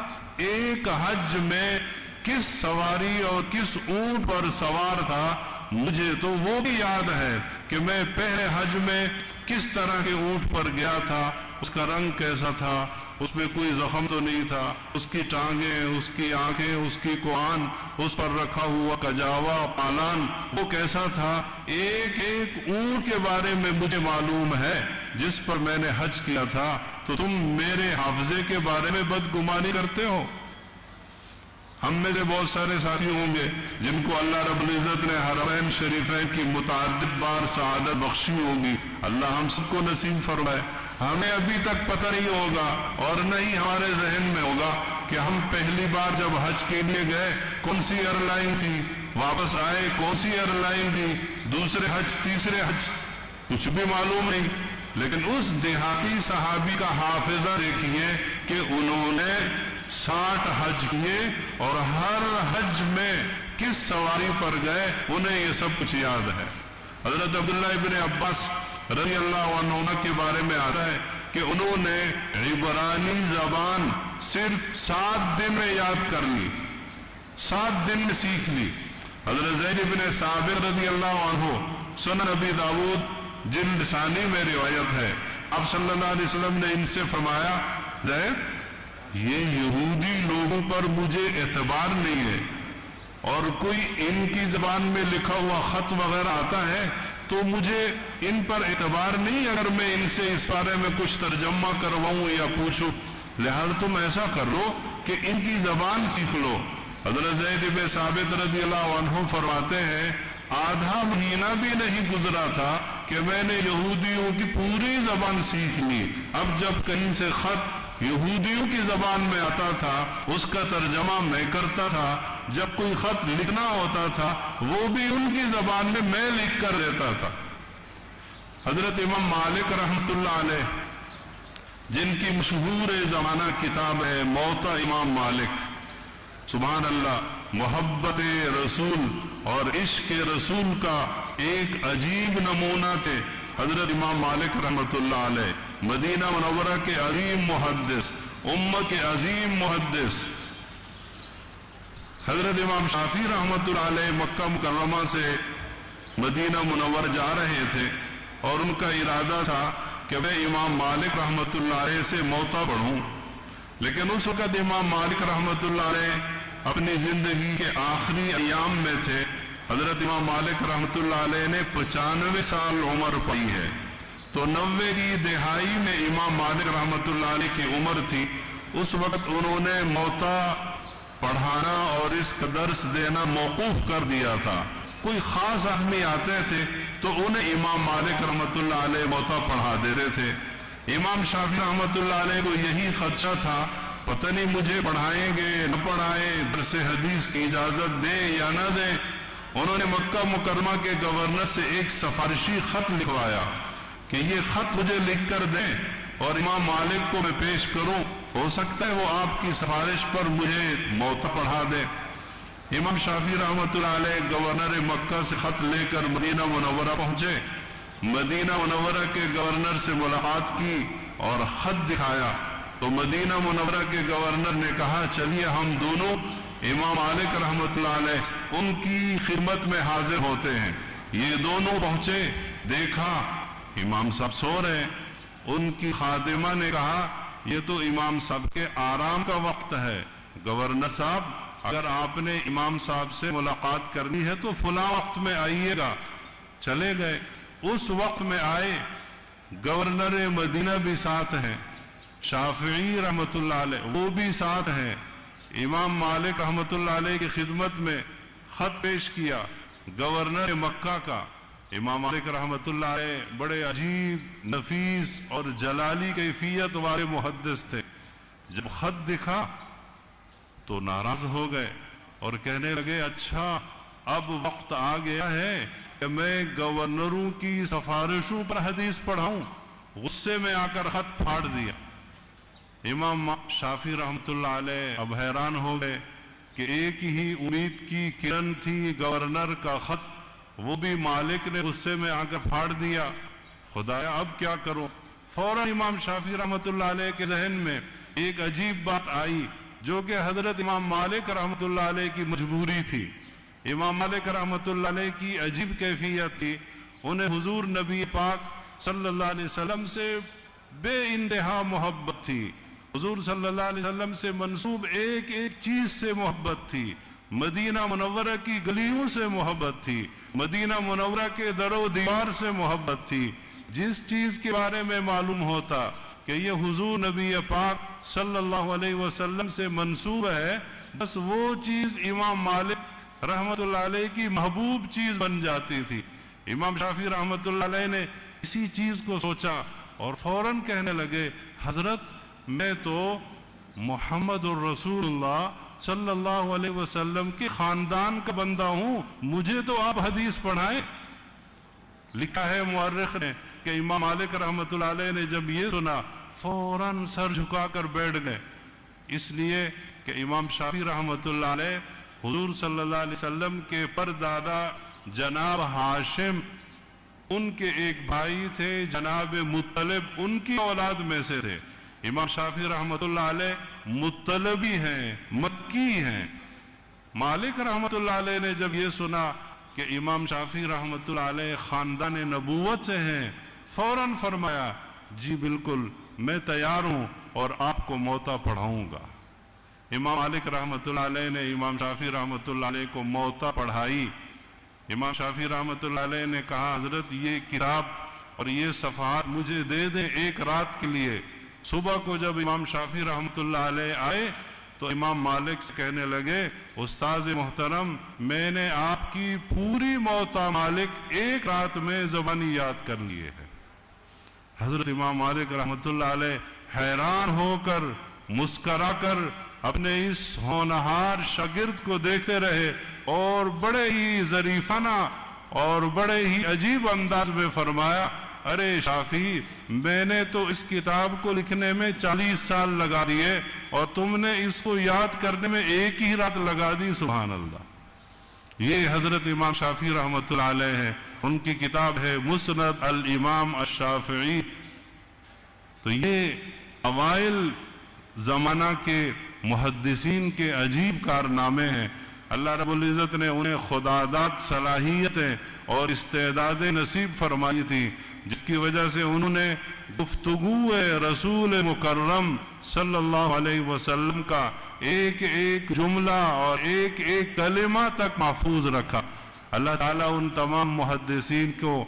ایک حج میں کس سواری اور کس اونٹ پر سوار تھا مجھے تو وہ بھی یاد ہے کہ میں پہلے حج میں کس طرح کے اونٹ پر گیا تھا، اس کا رنگ کیسا تھا، اس میں کوئی زخم تو نہیں تھا، اس کی ٹانگیں، اس کی آنکھیں، اس کی کوان، اس پر رکھا ہوا کجاوا پالان وہ کیسا تھا. ایک ایک اونٹ کے بارے میں مجھے معلوم ہے جس پر میں نے حج کیا تھا. تو تم میرے حافظے کے بارے میں بدگمانی کرتے ہو. ہم میں سے بہت سارے ساتھی ہوں گے جن کو اللہ رب العزت نے حرمین شریفین کی متعدد بار سعادت بخشی ہوگی. اللہ ہم سب کو نصیب فرمائے. ہمیں ابھی تک پتہ نہیں ہوگا اور نہ ہی ہمارے ذہن میں ہوگا کہ ہم پہلی بار جب حج کے لیے گئے کون سی ایئر لائن تھی، واپس آئے کون سی ایئر لائن تھی، دوسرے حج، تیسرے حج، کچھ بھی معلوم نہیں. لیکن اس دیہاتی صحابی کا حافظہ دیکھیے کہ انہوں نے 60 حج کیے اور ہر حج میں کس سواری پر گئے انہیں یہ سب کچھ یاد ہے. حضرت عبداللہ ابن عباس رضی اللہ عنہ کے بارے میں آتا ہے کہ انہوں نے عبرانی زبان صرف 7 دن میں یاد کر لی، 7 دن میں سیکھ لی. حضرت زید بن ثابت رضی اللہ عنہ سنن ابی داود جلد ثانی میں روایت ہے، آپ صلی اللہ علیہ وسلم نے ان سے فرمایا، زید یہ یہودی لوگوں پر مجھے اعتبار نہیں ہے، اور کوئی ان کی زبان میں لکھا ہوا خط وغیرہ آتا ہے تو مجھے ان پر اعتبار نہیں اگر میں ان سے اس بارے میں کچھ ترجمہ کرواؤں یا پوچھوں، لہذا تم ایسا کر لو کہ ان کی زبان سیکھ لو. حضرت زید بن ثابت رضی اللہ عنہ فرماتے ہیں، آدھا مہینہ بھی نہیں گزرا تھا کہ میں نے یہودیوں کی پوری زبان سیکھ لی. اب جب کہیں سے خط یہودیوں کی زبان میں آتا تھا اس کا ترجمہ میں کرتا تھا، جب کوئی خط لکھنا ہوتا تھا وہ بھی ان کی زبان میں لکھ کر دیتا تھا. حضرت امام مالک رحمۃ اللہ علیہ جن کی مشہور زمانہ کتاب ہے موطا امام مالک، سبحان اللہ، محبت رسول اور عشق رسول کا ایک عجیب نمونہ تھے حضرت امام مالک رحمۃ اللہ علیہ، مدینہ منورہ کے عظیم محدث، امہ کے عظیم محدث. حضرت امام شافعی رحمۃ اللہ علیہ مکہ مکرمہ سے مدینہ منور جا رہے تھے اور ان کا ارادہ تھا کہ میں امام مالک رحمۃ اللہ علیہ سے موطا پڑھوں، لیکن اس وقت امام مالک رحمۃ اللہ علیہ اپنی زندگی کے آخری ایام میں تھے. حضرت امام مالک رحمۃ اللہ علیہ نے 95 سال عمر پائی ہے، تو 90 کی دہائی میں امام مالک رحمۃ اللہ علیہ کی عمر تھی. اس وقت انہوں نے موطا پڑھانا اور اس کا درس دینا موقوف کر دیا تھا. کوئی خاص آدمی آتے تھے تو انہیں امام مالک رحمۃ اللہ علیہ موطا پڑھا دیتے تھے. امام شافعی رحمۃ اللہ علیہ کو یہی خدشہ تھا پتہ نہیں مجھے پڑھائیں گے نہ پڑھائیں، درس حدیث کی اجازت دیں یا نہ دیں. انہوں نے مکہ مکرمہ کے گورنر سے ایک سفارشی خط لکھوایا کہ یہ خط مجھے لکھ کر دیں اور امام مالک کو میں پیش کروں، ہو سکتا ہے وہ آپ کی سفارش پر مجھے موطا پڑھا دے. امام شافعی رحمۃ اللہ علیہ گورنر مکہ سے خط لے کر مدینہ منورہ پہنچے. مدینہ منورہ کے گورنر سے ملاقات کی اور خط دکھایا تو مدینہ منورہ کے گورنر نے کہا چلیے ہم دونوں امام مالک رحمۃ اللہ علیہ ان کی خدمت میں حاضر ہوتے ہیں. یہ دونوں پہنچے، دیکھا امام صاحب سو رہے ہیں. ان کی خادمہ نے کہا یہ تو امام صاحب کے آرام کا وقت ہے، گورنر صاحب اگر آپ نے امام صاحب سے ملاقات کرنی ہے تو فلاں وقت میں آئیے گا. چلے گئے. اس وقت میں آئے. گورنر مدینہ بھی ساتھ ہیں، شافعی رحمت اللہ علیہ وہ بھی ساتھ ہیں. امام مالک رحمت اللہ علیہ کی خدمت میں خط پیش کیا گورنر مکہ کا. امام مالک رحمت اللہ علیہ بڑے عجیب، نفیس اور جلالی کیفیت والے محدث تھے. جب خط دکھا تو ناراض ہو گئے اور کہنے لگے اچھا اب وقت آ گیا ہے کہ میں گورنروں کی سفارشوں پر حدیث پڑھاؤں. غصے میں آ کر خط پھاڑ دیا. امام شافعی رحمت اللہ علیہ اب حیران ہو گئے کہ ایک ہی امید کی کرن تھی گورنر کا خط، وہ بھی مالک نے غصے میں آ کر پھاڑ دیا. خدایا اب کیا کروں؟ فوراً امام شافعی رحمت اللہ علیہ کے ذہن میں ایک عجیب بات آئی جو کہ حضرت امام مالک رحمت اللہ علیہ کی مجبوری تھی. امام مالک رحمت اللہ علیہ کی عجیب کیفیت تھی. انہیں حضور نبی پاک صلی اللہ علیہ وسلم سے بے انتہا محبت تھی. حضور صلی اللہ علیہ وسلم سے منسوب ایک ایک چیز سے محبت تھی. مدینہ منورہ کی گلیوں سے محبت تھی. مدینہ منورہ کے در و دیوار سے محبت تھی. جس چیز کے بارے میں معلوم ہوتا کہ یہ حضور نبی پاک صلی اللہ علیہ وسلم سے منسوب ہے، بس وہ چیز امام مالک رحمت اللہ علیہ کی محبوب چیز بن جاتی تھی. امام شافعی رحمت اللہ علیہ نے اسی چیز کو سوچا اور فوراً کہنے لگے حضرت میں تو محمد الرسول اللہ صلی اللہ علیہ وسلم کے خاندان کا بندہ ہوں، مجھے تو آپ حدیث پڑھائیں. لکھا ہے مورخ نے کہ امام مالک رحمت اللہ علیہ نے جب یہ سنا فوراً سر جھکا کر بیٹھ گئے، اس لیے کہ امام شافعی رحمت اللہ علیہ حضور صلی اللہ علیہ وسلم کے پردادا جناب ہاشم، ان کے ایک بھائی تھے جناب مطلب، ان کی اولاد میں سے تھے. امام شافعی رحمت اللہ علیہ مطلبی ہیں، مکی ہیں. مالک رحمت اللہ علیہ نے جب یہ سنا کہ امام شافعی رحمت اللہ علیہ خاندان نبوت سے ہیں، فوراً فرمایا جی بالکل میں تیار ہوں اور آپ کو موطا پڑھاؤں گا. امام مالک رحمت اللہ علیہ نے امام شافعی رحمت اللہ علیہ کو موطا پڑھائی. امام شافعی رحمت اللہ علیہ نے کہا حضرت یہ کتاب اور یہ صفحات مجھے دے دیں ایک رات کے لیے. صبح کو جب امام شافعی رحمت اللہ علیہ آئے تو امام مالک سے کہنے لگے استاذ محترم میں نے آپ کی پوری موطا مالک ایک رات میں زبانی یاد کر لیے ہے. حضرت امام مالک رحمت اللہ علیہ حیران ہو کر مسکرا کر اپنے اس ہونہار شاگرد کو دیکھتے رہے اور بڑے ہی ظریفانہ اور بڑے ہی عجیب انداز میں فرمایا ارے شافعی میں نے تو اس کتاب کو لکھنے میں 40 سال لگا دیے اور تم نے اس کو یاد کرنے میں ایک ہی رات لگا دی. سبحان اللہ. یہ حضرت امام شافعی رحمت اللہ علیہ ہے. ان کی کتاب ہے مسند الامام الشافعی. تو یہ اوائل زمانہ کے محدثین کے عجیب کارنامے ہیں. اللہ رب العزت نے انہیں خداداد صلاحیتیں اور استعدادیں نصیب فرمائی تھی جس کی وجہ سے انہوں نے گفتگو رسول مکرم صلی اللہ علیہ وسلم کا ایک ایک جملہ اور ایک ایک کلمہ تک محفوظ رکھا. اللہ تعالیٰ ان تمام محدثین کو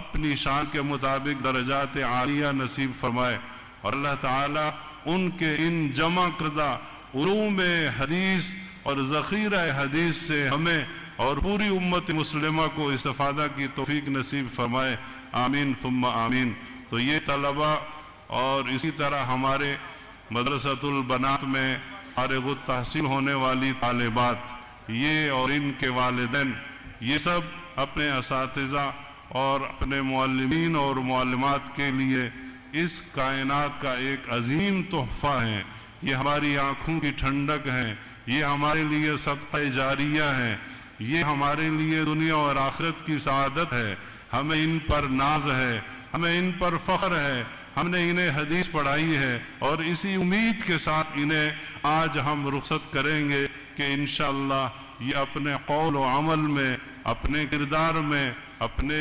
اپنی شان کے مطابق درجات عالیہ نصیب فرمائے اور اللہ تعالیٰ ان کے ان جمع کردہ علوم حدیث اور ذخیرہ حدیث سے ہمیں اور پوری امت مسلمہ کو استفادہ کی توفیق نصیب فرمائے. آمین ثم آمین. تو یہ طلبہ اور اسی طرح ہمارے مدرسۃ البنات میں فارغ التحصیل ہونے والی طالبات یہ اور ان کے والدین یہ سب اپنے اساتذہ اور اپنے معلمین اور معلمات کے لیے اس کائنات کا ایک عظیم تحفہ ہے. یہ ہماری آنکھوں کی ٹھنڈک ہے. یہ ہمارے لیے صدقہ جاریہ ہے. یہ ہمارے لیے دنیا اور آخرت کی سعادت ہے. ہمیں ان پر ناز ہے, ہمیں ان پر فخر ہے. ہم نے انہیں حدیث پڑھائی ہے اور اسی امید کے ساتھ انہیں آج ہم رخصت کریں گے کہ انشاءاللہ یہ اپنے قول و عمل میں, اپنے کردار میں, اپنے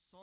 100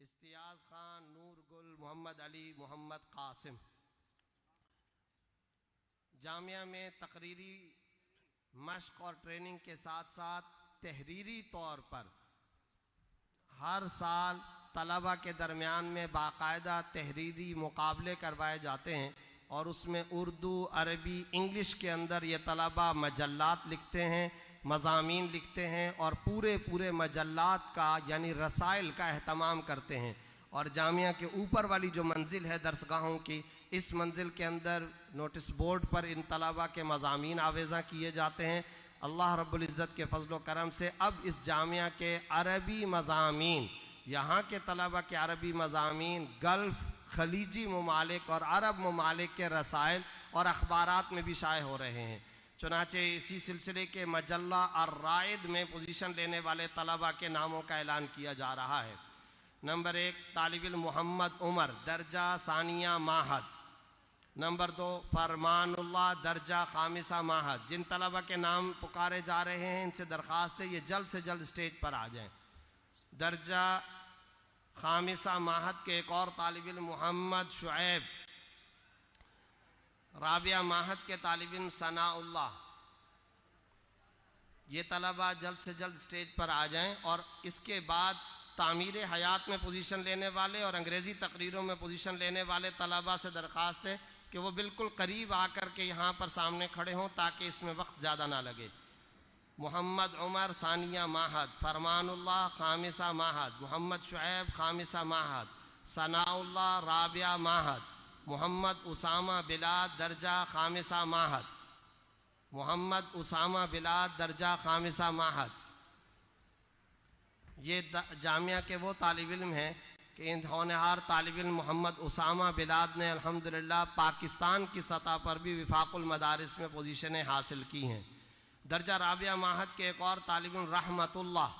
استیاز خان، نور گل، محمد علی، محمد قاسم۔ جامعہ میں تقریری مشق اور ٹریننگ کے ساتھ ساتھ تحریری طور پر ہر سال طلبہ کے درمیان میں باقاعدہ تحریری مقابلے کروائے جاتے ہیں، اور اس میں اردو، عربی، انگلش کے اندر یہ طلبہ مجلات لکھتے ہیں، مضامین لکھتے ہیں، اور پورے مجلات کا یعنی رسائل کا اہتمام کرتے ہیں۔ اور جامعہ کے اوپر والی جو منزل ہے درسگاہوں کی، اس منزل کے اندر نوٹس بورڈ پر ان طلبہ کے مضامین آویزاں کیے جاتے ہیں۔ اللہ رب العزت کے فضل و کرم سے اب اس جامعہ کے عربی مضامین، یہاں کے طلبہ کے عربی مضامین گلف، خلیجی ممالک اور عرب ممالک کے رسائل اور اخبارات میں بھی شائع ہو رہے ہیں۔ چنانچہ اسی سلسلے کے مجلہ الرائد میں پوزیشن لینے والے طلبہ کے ناموں کا اعلان کیا جا رہا ہے۔ نمبر 1 طالب علم محمد عمر، درجہ ثانیہ معہد۔ نمبر 2 فرمان اللہ، درجہ خامسہ معہد۔ جن طلبہ کے نام پکارے جا رہے ہیں ان سے درخواست ہے یہ جلد سے جلد اسٹیج پر آ جائیں۔ درجہ خامسہ معہد کے ایک اور طالب علم محمد شعیب، رابعہ معہد کے طالب علم ثناء اللہ۔ یہ طلبہ جلد سے جلد اسٹیج پر آ جائیں، اور اس کے بعد تعمیر حیات میں پوزیشن لینے والے اور انگریزی تقریروں میں پوزیشن لینے والے طلبہ سے درخواست ہے کہ وہ بالکل قریب آ کر کے یہاں پر سامنے کھڑے ہوں تاکہ اس میں وقت زیادہ نہ لگے۔ محمد عمر ثانیہ معہد، فرمان اللہ خامسہ معہد، محمد شعیب خامسہ معہد، ثناء اللہ رابعہ معہد، محمد اسامہ بلاد درجہ خامسہ معہد، محمد اسامہ بلاد درجہ خامسہ معہد۔ یہ جامعہ کے وہ طالب علم ہیں کہ ان ہونہار طالب علم محمد اسامہ بلاد نے الحمدللہ پاکستان کی سطح پر بھی وفاق المدارس میں پوزیشنیں حاصل کی ہیں۔ درجہ رابعہ معہد کے ایک اور طالب علم رحمت اللہ،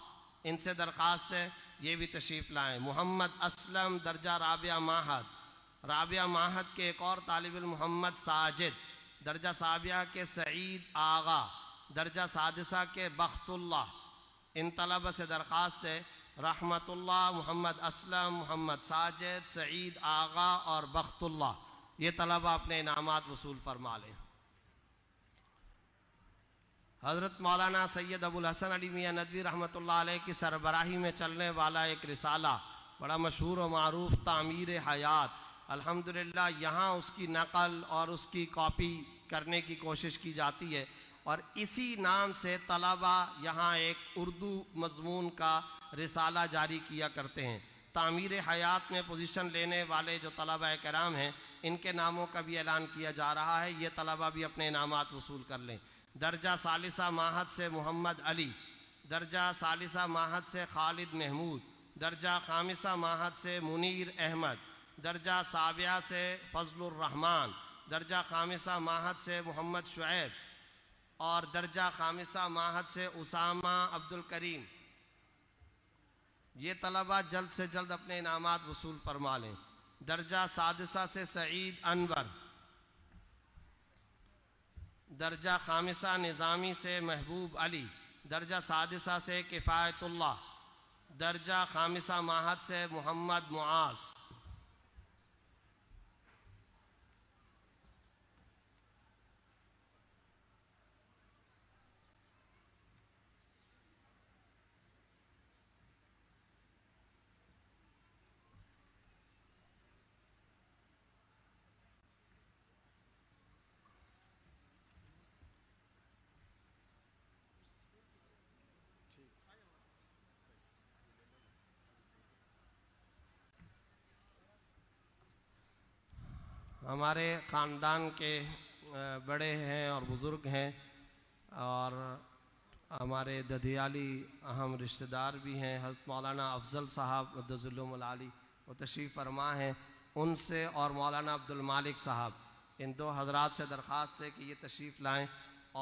ان سے درخواست ہے یہ بھی تشریف لائیں۔ محمد اسلم درجہ رابعہ معہد۔ رابعہ معہد کے ایک اور طالب علم محمد ساجد، درجہ سابعہ کے سعید آغا، درجہ سادسہ کے بخت اللہ۔ ان طلبہ سے درخواست ہے رحمت اللہ، محمد اسلم، محمد ساجد، سعید آغا اور بخت اللہ، یہ طلبہ اپنے انعامات وصول فرما لیں۔ حضرت مولانا سید ابو الحسن علی میاں ندوی رحمۃ اللہ علیہ کی سربراہی میں چلنے والا ایک رسالہ بڑا مشہور و معروف تعمیر حیات، الحمدللہ یہاں اس کی نقل اور اس کی کاپی کرنے کی کوشش کی جاتی ہے، اور اسی نام سے طلبہ یہاں ایک اردو مضمون کا رسالہ جاری کیا کرتے ہیں۔ تعمیر حیات میں پوزیشن لینے والے جو طلبہ کرام ہیں ان کے ناموں کا بھی اعلان کیا جا رہا ہے، یہ طلبہ بھی اپنے انعامات وصول کر لیں۔ درجہ ثالثہ معہد سے محمد علی، درجہ ثالثہ معہد سے خالد محمود، درجہ خامسہ معہد سے منیر احمد، درجہ سابعہ سے فضل الرحمن، درجہ خامسہ معہد سے محمد شعیب، اور درجہ خامسہ معہد سے اسامہ عبد الکریم۔ یہ طلبہ جلد سے جلد اپنے انعامات وصول فرما لیں۔ درجہ سادسہ سے سعید انور، درجہ خامسہ نظامی سے محبوب علی، درجہ سادسہ سے کفایت اللہ، درجہ خامسہ معہد سے محمد معاذ۔ ہمارے خاندان کے بڑے ہیں اور بزرگ ہیں، اور ہمارے ددھیالی اہم رشتہ دار بھی ہیں، حضرت مولانا افضل صاحب قدس العلوم العالی وہ تشریف فرما ہیں، ان سے اور مولانا عبد المالک صاحب، ان دو حضرات سے درخواست ہے کہ یہ تشریف لائیں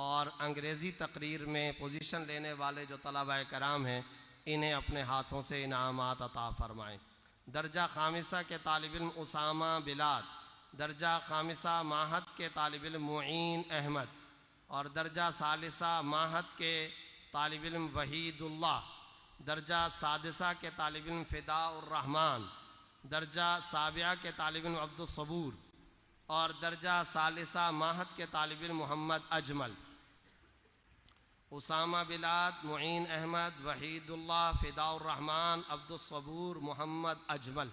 اور انگریزی تقریر میں پوزیشن لینے والے جو طلبہ کرام ہیں انہیں اپنے ہاتھوں سے انعامات عطا فرمائیں۔ درجہ خامسہ کے طالب علم اسامہ بلاد، درجہ خامسہ معہد کے طالب علم معین احمد، اور درجہ ثالثہ معہد کے طالب علم وحید اللہ، درجہ سادسہ کے طالب علم فداء الرحمان، درجہ سابعہ کے طالب علم عبد الصبور اور درجہ ثالثہ ماہد کے طالب علم محمد اجمل، اسامہ بلاد، معین احمد، وحید اللہ، فداء الرحمان، عبد الصبور، محمد اجمل۔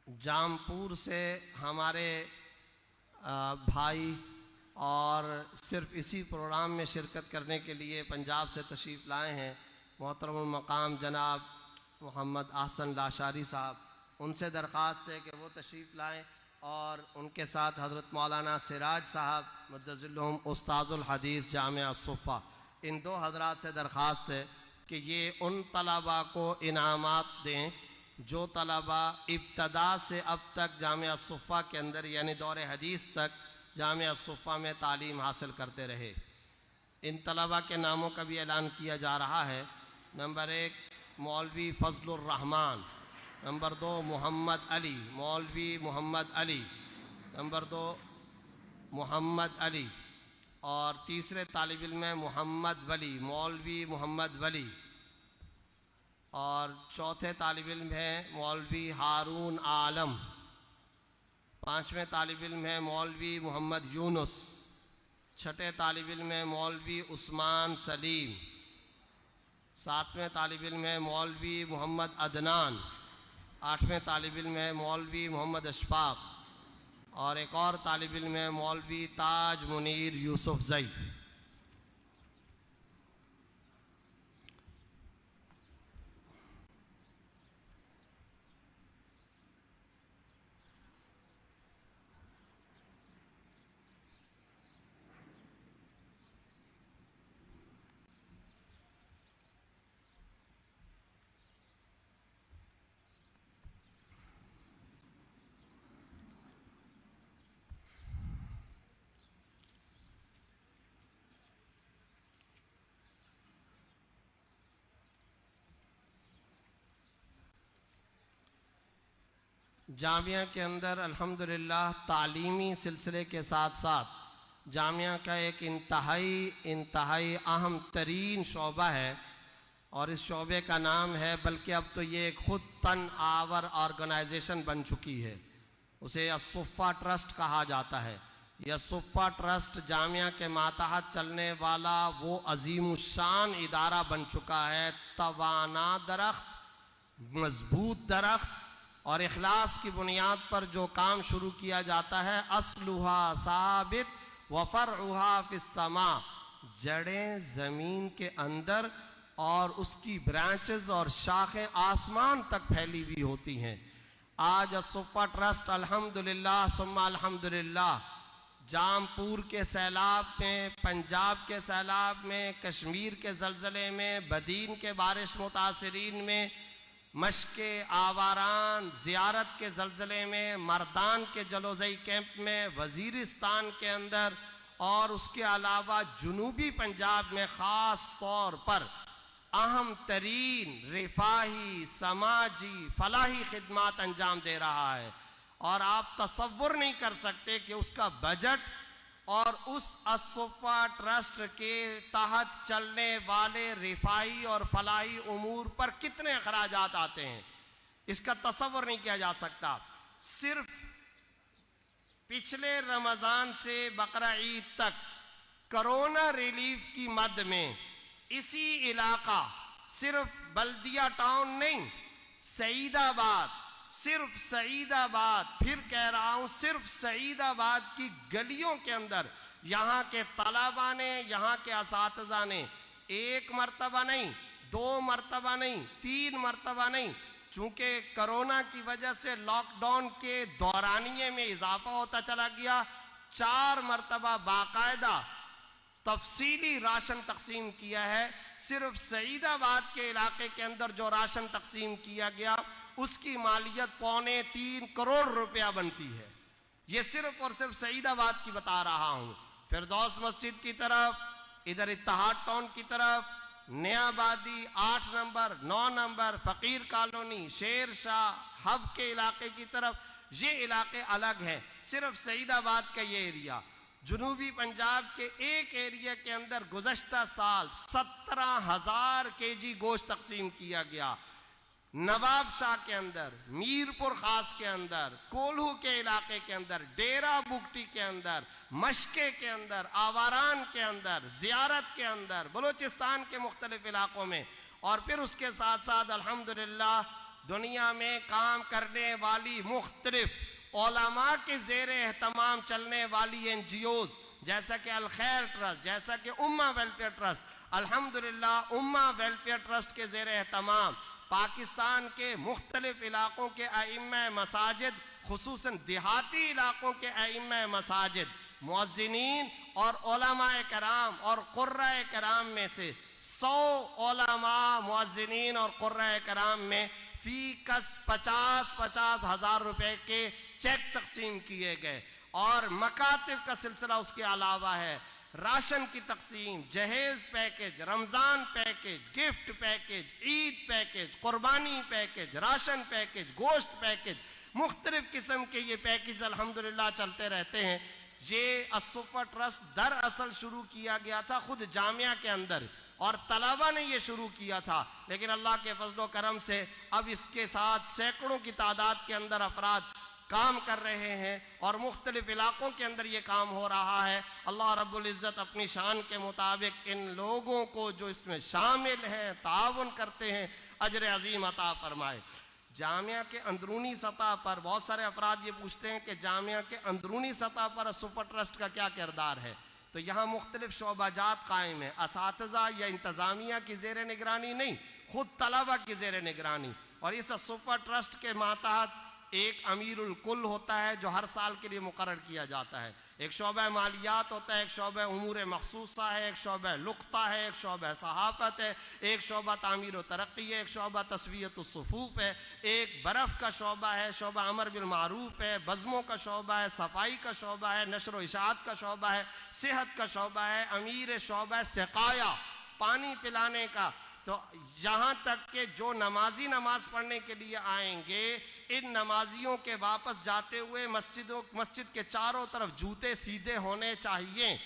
جامپور سے ہمارے بھائی اور صرف اسی پروگرام میں شرکت کرنے کے لیے پنجاب سے تشریف لائے ہیں محترم المقام جناب محمد احسن لاشاری صاحب، ان سے درخواست ہے کہ وہ تشریف لائیں اور ان کے ساتھ حضرت مولانا سراج صاحب مدظ العلوم استاذ الحدیث جامعہ الصفہ، ان دو حضرات سے درخواست ہے کہ یہ ان طلباء کو انعامات دیں جو طلباء ابتدا سے اب تک جامعہ الصفہ کے اندر یعنی دور حدیث تک جامعہ الصفہ میں تعلیم حاصل کرتے رہے۔ ان طلباء کے ناموں کا بھی اعلان کیا جا رہا ہے۔ نمبر 1 مولوی فضل الرحمان، نمبر 2 محمد علی، مولوی محمد علی، نمبر 2 محمد علی، اور تیسرے طالب علم ہے محمد ولی، مولوی محمد ولی، اور چوتھے طالب علم ہے مولوی ہارون عالم، پانچویں طالب علم ہے مولوی محمد یونس، چھٹے طالب علم ہے مولوی عثمان سلیم، ساتویں طالب علم ہے مولوی محمد عدنان، آٹھویں طالب علم ہے مولوی محمد اشفاق، اور ایک اور طالب علم ہے مولوی تاج منیر یوسف زئی۔ جامعہ کے اندر الحمدللہ تعلیمی سلسلے کے ساتھ ساتھ جامعہ کا ایک انتہائی اہم ترین شعبہ ہے، اور اس شعبے کا نام ہے، بلکہ اب تو یہ ایک خود تن آور آرگنائزیشن بن چکی ہے، اسے الصفہ ٹرسٹ کہا جاتا ہے۔ یہ الصفہ ٹرسٹ جامعہ کے ماتحت چلنے والا وہ عظیم الشان ادارہ بن چکا ہے، توانا درخت، مضبوط درخت، اور اخلاص کی بنیاد پر جو کام شروع کیا جاتا ہے، اصلھا ثابت وفرعھا فی السماء، جڑیں زمین کے اندر اور اس کی برانچز اور شاخیں آسمان تک پھیلی ہوئی ہوتی ہیں۔ آج الصفہ ٹرسٹ الحمدللہ ثم الحمدللہ جامپور کے سیلاب میں، پنجاب کے سیلاب میں، کشمیر کے زلزلے میں، بدین کے بارش متاثرین میں، مشق آواران زیارت کے زلزلے میں، مردان کے جلوزئی کیمپ میں، وزیرستان کے اندر، اور اس کے علاوہ جنوبی پنجاب میں خاص طور پر اہم ترین رفاہی، سماجی، فلاحی خدمات انجام دے رہا ہے، اور آپ تصور نہیں کر سکتے کہ اس کا بجٹ اور اس الصفہ ٹرسٹ کے تحت چلنے والے رفاہی اور فلاحی امور پر کتنے اخراجات آتے ہیں، اس کا تصور نہیں کیا جا سکتا۔ صرف پچھلے رمضان سے بقرہ عید تک کرونا ریلیف کی مد میں اسی علاقہ، صرف بلدیہ ٹاؤن نہیں، سعید آباد، صرف سعید آباد، پھر کہہ رہا ہوں صرف سعید آباد کی گلیوں کے اندر یہاں کے طلباء نے، یہاں کے اساتذہ نے ایک مرتبہ نہیں، 2 مرتبہ نہیں، 3 مرتبہ نہیں، چونکہ کرونا کی وجہ سے لاک ڈاؤن کے دورانیے میں اضافہ ہوتا چلا گیا، 4 مرتبہ باقاعدہ تفصیلی راشن تقسیم کیا ہے. صرف سعید آباد کے علاقے کے اندر جو راشن تقسیم کیا گیا اس کی مالیت 2.25 کروڑ روپیہ بنتی ہے. یہ صرف اور صرف سعید آباد کی بتا رہا ہوں. فردوس مسجد کی طرف، ادھر اتحاد ٹاؤن کی طرف، نیا آبادی 8 نمبر 9 نمبر، فقیر کالونی، شیر شاہ، ہب کے علاقے کی طرف، یہ علاقے الگ ہیں. صرف سعید آباد کا یہ ایریا. جنوبی پنجاب کے ایک ایریا کے اندر گزشتہ سال 17,000 kg گوشت تقسیم کیا گیا. نواب شاہ کے اندر، میرپور خاص کے اندر، کولہو کے علاقے کے اندر، ڈیرہ بگٹی کے اندر، مشکے کے اندر، آواران کے اندر، زیارت کے اندر، بلوچستان کے مختلف علاقوں میں. اور پھر اس کے ساتھ ساتھ الحمدللہ دنیا میں کام کرنے والی مختلف علماء کے زیر اہتمام چلنے والی NGOs جیسا کہ الخیر ٹرسٹ، جیسا کہ امہ ویلفیئر ٹرسٹ، الحمدللہ امہ ویلفیئر ٹرسٹ کے زیر اہتمام پاکستان کے مختلف علاقوں کے ائمہ مساجد، خصوصاً دیہاتی علاقوں کے ائمہ مساجد، مؤذنین اور علماء کرام اور قرۂ کرام میں سے 100 علماء، مؤذنین اور قرۂ کرام میں فی کس 50 ہزار روپے کے چیک تقسیم کیے گئے. اور مکاتب کا سلسلہ اس کے علاوہ ہے. راشن کی تقسیم، جہیز پیکج، رمضان پیکج، گفٹ پیکج، عید پیکج، قربانی پیکج، راشن پیکج، گوشت پیکج، مختلف قسم کے یہ پیکج الحمدللہ چلتے رہتے ہیں. یہ الصفہ ٹرسٹ دراصل شروع کیا گیا تھا خود جامعہ کے اندر اور طلبہ نے یہ شروع کیا تھا، لیکن اللہ کے فضل و کرم سے اب اس کے ساتھ سینکڑوں کی تعداد کے اندر افراد کام کر رہے ہیں اور مختلف علاقوں کے اندر یہ کام ہو رہا ہے. اللہ رب العزت اپنی شان کے مطابق ان لوگوں کو جو اس میں شامل ہیں، تعاون کرتے ہیں، اجر عظیم عطا فرمائے. جامعہ کے اندرونی سطح پر بہت سارے افراد یہ پوچھتے ہیں کہ جامعہ کے اندرونی سطح پر الصفہ ٹرسٹ کا کیا کردار ہے. تو یہاں مختلف شعبہ جات قائم ہیں، اساتذہ یا انتظامیہ کی زیر نگرانی نہیں، خود طلبہ کی زیر نگرانی. اور اس الصفہ ٹرسٹ کے ماتحت ایک امیر الکل ہوتا ہے جو ہر سال کے لیے مقرر کیا جاتا ہے. ایک شعبہ مالیات ہوتا ہے، ایک شعبہ امور مخصوصہ ہے، ایک شعبہ لقطہ ہے، ایک شعبہ صحافت ہے، ایک شعبہ تعمیر و ترقی ہے، ایک شعبہ تسویت الصفوف ہے، ایک برف کا شعبہ ہے، شعبہ امر بالمعروف ہے، بزموں کا شعبہ ہے، صفائی کا شعبہ ہے، نشر و اشاعت کا شعبہ ہے، صحت کا شعبہ ہے، امیر شعبہ سقایا، پانی پلانے کا. تو یہاں تک کہ جو نمازی نماز پڑھنے کے لیے آئیں گے، ان نمازیوں کے واپس جاتے ہوئے مسجد کے چاروں طرف جوتے سیدھے ہونے چاہیے،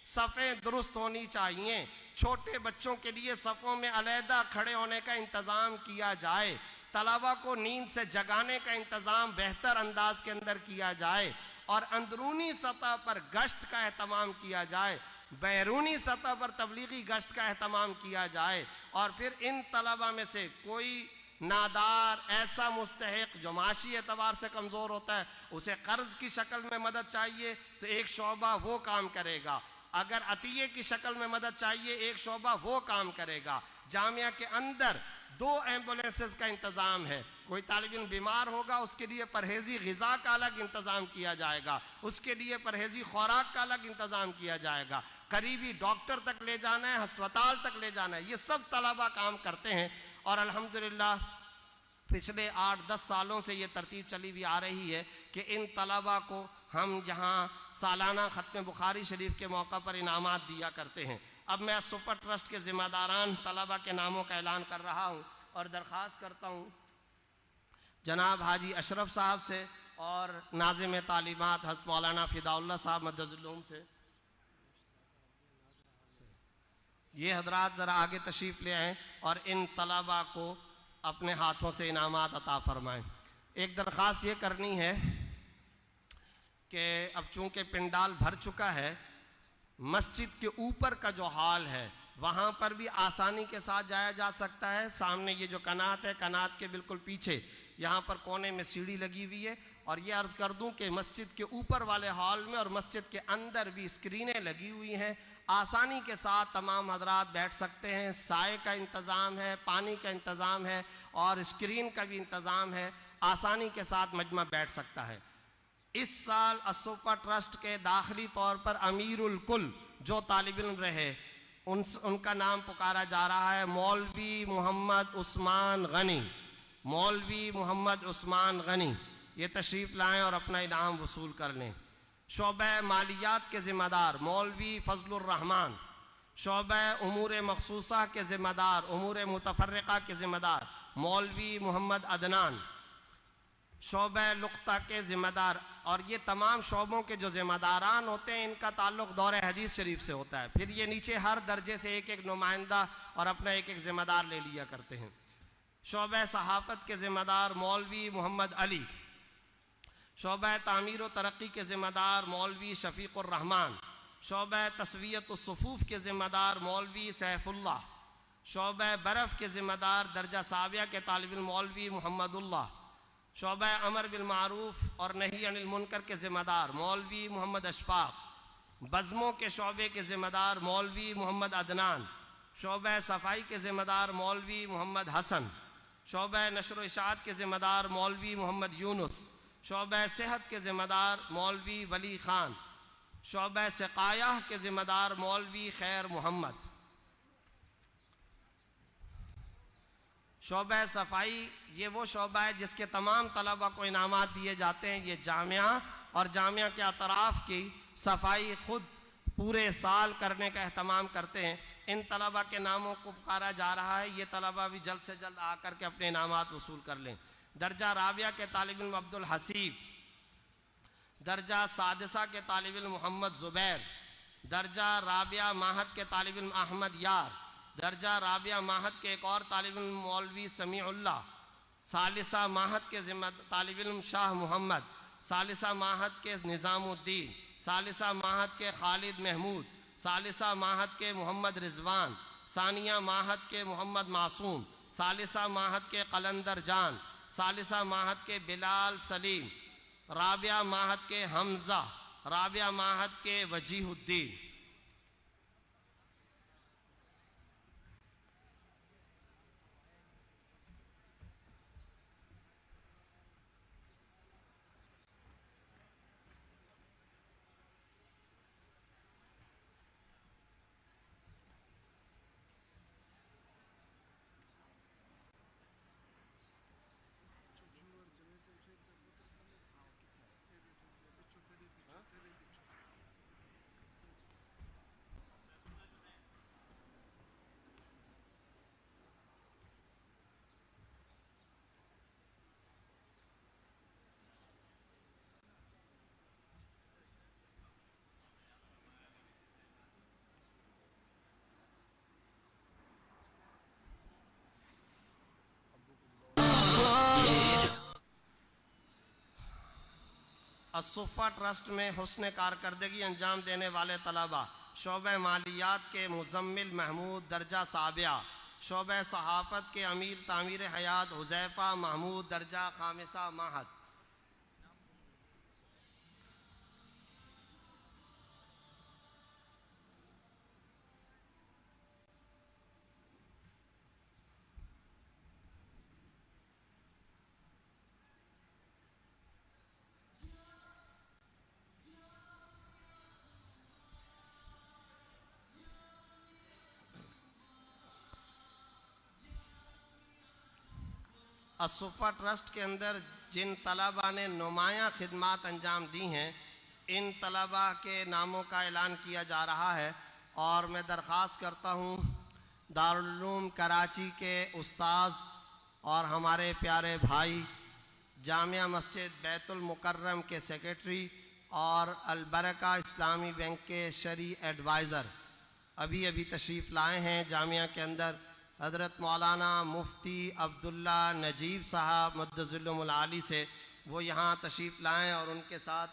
صفیں درست ہونی چاہیے. چھوٹے بچوں کے لیے صفوں میں علیحدہ کھڑے ہونے کا انتظام کیا جائے. طلبہ کو نیند سے جگانے کا انتظام بہتر انداز کے اندر کیا جائے. اور اندرونی سطح پر گشت کا اہتمام کیا جائے، بیرونی سطح پر تبلیغی گشت کا اہتمام کیا جائے. اور پھر ان طلبہ میں سے کوئی نادار ایسا مستحق جو معاشی اعتبار سے کمزور ہوتا ہے، اسے قرض کی شکل میں مدد چاہیے تو ایک شعبہ وہ کام کرے گا. اگر عطیے کی شکل میں مدد چاہیے ایک شعبہ وہ کام کرے گا. جامعہ کے اندر 2 ایمبولینسز کا انتظام ہے. کوئی طالب علم بیمار ہوگا اس کے لیے پرہیزی غذا کا الگ انتظام کیا جائے گا، اس کے لیے پرہیزی خوراک کا الگ انتظام کیا جائے گا. قریبی ڈاکٹر تک لے جانا ہے، ہسپتال تک لے جانا ہے. یہ سب طلبہ کام کرتے ہیں. اور الحمدللہ پچھلے 8-10 سالوں سے یہ ترتیب چلی بھی آ رہی ہے کہ ان طلبہ کو ہم یہاں سالانہ ختم بخاری شریف کے موقع پر انعامات دیا کرتے ہیں. اب میں الصفہ ٹرسٹ کے ذمہ داران طلبہ کے ناموں کا اعلان کر رہا ہوں اور درخواست کرتا ہوں جناب حاجی اشرف صاحب سے اور ناظم تعلیمات حضرت مولانا فدا اللہ صاحب مدظ العلوم سے. یہ حضرات ذرا آگے تشریف لے آئیں اور ان طلبہ کو اپنے ہاتھوں سے انعامات عطا فرمائیں. ایک درخواست یہ کرنی ہے کہ اب چونکہ پنڈال بھر چکا ہے، مسجد کے اوپر کا جو ہال ہے وہاں پر بھی آسانی کے ساتھ جایا جا سکتا ہے. سامنے یہ جو کنات ہے، کنات کے بالکل پیچھے یہاں پر کونے میں سیڑھی لگی ہوئی ہے. اور یہ عرض کر دوں کہ مسجد کے اوپر والے ہال میں اور مسجد کے اندر بھی اسکرینیں لگی ہوئی ہیں، آسانی کے ساتھ تمام حضرات بیٹھ سکتے ہیں. سائے کا انتظام ہے، پانی کا انتظام ہے اور اسکرین کا بھی انتظام ہے. آسانی کے ساتھ مجمع بیٹھ سکتا ہے. اس سال الصفہ ٹرسٹ کے داخلی طور پر امیر الکل جو طالب علم رہے ان کا نام پکارا جا رہا ہے مولوی محمد عثمان غنی. مولوی محمد عثمان غنی یہ تشریف لائیں اور اپنا انعام وصول کر لیں. شعبہ مالیات کے ذمہ دار مولوی فضل الرحمن. شعبہ امور مخصوصہ کے ذمہ دار امور متفرقہ کے ذمہ دار مولوی محمد عدنان. شعبہ لقطہ کے ذمہ دار، اور یہ تمام شعبوں کے جو ذمہ داران ہوتے ہیں ان کا تعلق دور حدیث شریف سے ہوتا ہے. پھر یہ نیچے ہر درجے سے ایک ایک نمائندہ اور اپنا ایک ایک ذمہ دار لے لیا کرتے ہیں. شعبہ صحافت کے ذمہ دار مولوی محمد علی. شعبہ تعمیر و ترقی کے ذمہ دار مولوی شفیق الرحمن. شعبہ تسویت الصفوف کے ذمہ دار مولوی سیف اللہ. شعبہ برف کے ذمہ دار درجہ ثانویہ کے طالب علم مولوی محمد اللہ. شعبہ امر بالمعروف اور نہی عن المنکر کے ذمہ دار مولوی محمد اشفاق. بزموں کے شعبے کے ذمہ دار مولوی محمد عدنان. شعبہ صفائی کے ذمہ دار مولوی محمد حسن. شعبہ نشر و اشاعت کے ذمہ دار مولوی محمد یونس. شعبہ صحت کے ذمہ دار مولوی ولی خان. شعبہ سقایہ کے ذمہ دار مولوی خیر محمد. شعبہ صفائی یہ وہ شعبہ ہے جس کے تمام طلبہ کو انعامات دیے جاتے ہیں. یہ جامعہ اور جامعہ کے اطراف کی صفائی خود پورے سال کرنے کا اہتمام کرتے ہیں. ان طلبہ کے ناموں کو پکارا جا رہا ہے. یہ طلبہ بھی جلد سے جلد آ کر کے اپنے انعامات وصول کر لیں. درجہ رابعہ کے طالب علم عبد الحسیب. درجہ سادسہ کے طالب علم محمد زبیر. درجہ رابعہ ماہد کے طالب علم احمد یار. درجہ رابعہ ماہد کے ایک اور طالب علم مولوی سمیع اللہ. ثالثہ ماہد کے طالب علم شاہ محمد. ثالثہ ماہد کے نظام الدین. ثالثہ ماہد کے خالد محمود. ثالثہ ماہد کے محمد رضوان. ثانیہ ماہد کے محمد معصوم. ثالثہ ماہد کے قلندر جان. ثالثہ ماہد کے بلال سلیم. رابعہ ماہد کے حمزہ. رابعہ ماہد کے وجیہ الدین. الصفہ ٹرسٹ میں حسن کارکردگی انجام دینے والے طلبہ شعبہ مالیات کے مزمل محمود درجہ سابعہ. شعبہ صحافت کے امیر تعمیر حیات حذیفہ محمود درجہ خامسہ ماہد. الصفہ ٹرسٹ کے اندر جن طلبہ نے نمایاں خدمات انجام دی ہیں ان طلبہ کے ناموں کا اعلان کیا جا رہا ہے، اور میں درخواست کرتا ہوں دارالعلوم کراچی کے استاذ اور ہمارے پیارے بھائی، جامعہ مسجد بیت المکرم کے سیکریٹری اور البرکہ اسلامی بینک کے شرعی ایڈوائزر ابھی تشریف لائے ہیں جامعہ کے اندر، حضرت مولانا مفتی عبداللہ نجیب صاحب مدظلہم العالی سے وہ یہاں تشریف لائیں، اور ان کے ساتھ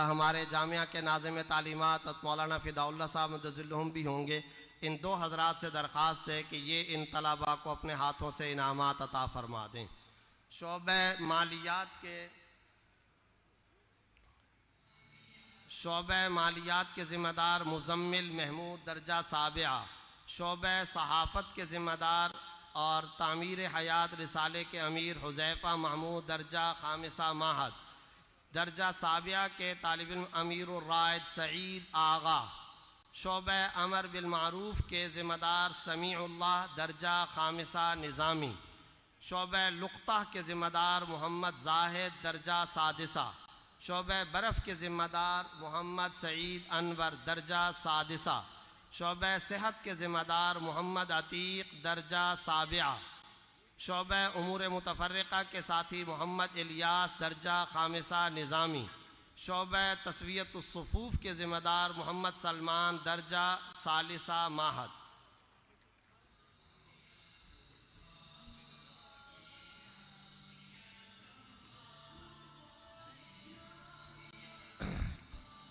ہمارے جامعہ کے ناظم تعلیمات مولانا فداء اللہ صاحب مدظلہم بھی ہوں گے. ان دو حضرات سے درخواست ہے کہ یہ ان طلباء کو اپنے ہاتھوں سے انعامات عطا فرما دیں. شعبہ مالیات کے ذمہ دار مزمل محمود درجہ سابعہ. شعبہ صحافت کے ذمہ دار اور تعمیر حیات رسالے کے امیر حذیفہ محمود درجہ خامسہ ماہد. درجہ سابعہ کے طالب علم امیر الرائد سعید آغا. شعبہ امر بالمعروف کے ذمہ دار سمیع اللہ درجہ خامسہ نظامی، شعبہ لقطہ کے ذمہ دار محمد زاہد درجہ سادسہ، شعبہ برف کے ذمہ دار محمد سعید انور درجہ سادسہ، شعبہ صحت کے ذمہ دار محمد عتیق درجہ سابعہ، شعبہ امور متفرقہ کے ساتھی محمد الیاس درجہ خامسہ نظامی، شعبہ تسویت الصفوف کے ذمہ دار محمد سلمان درجہ ثالثہ ماہد۔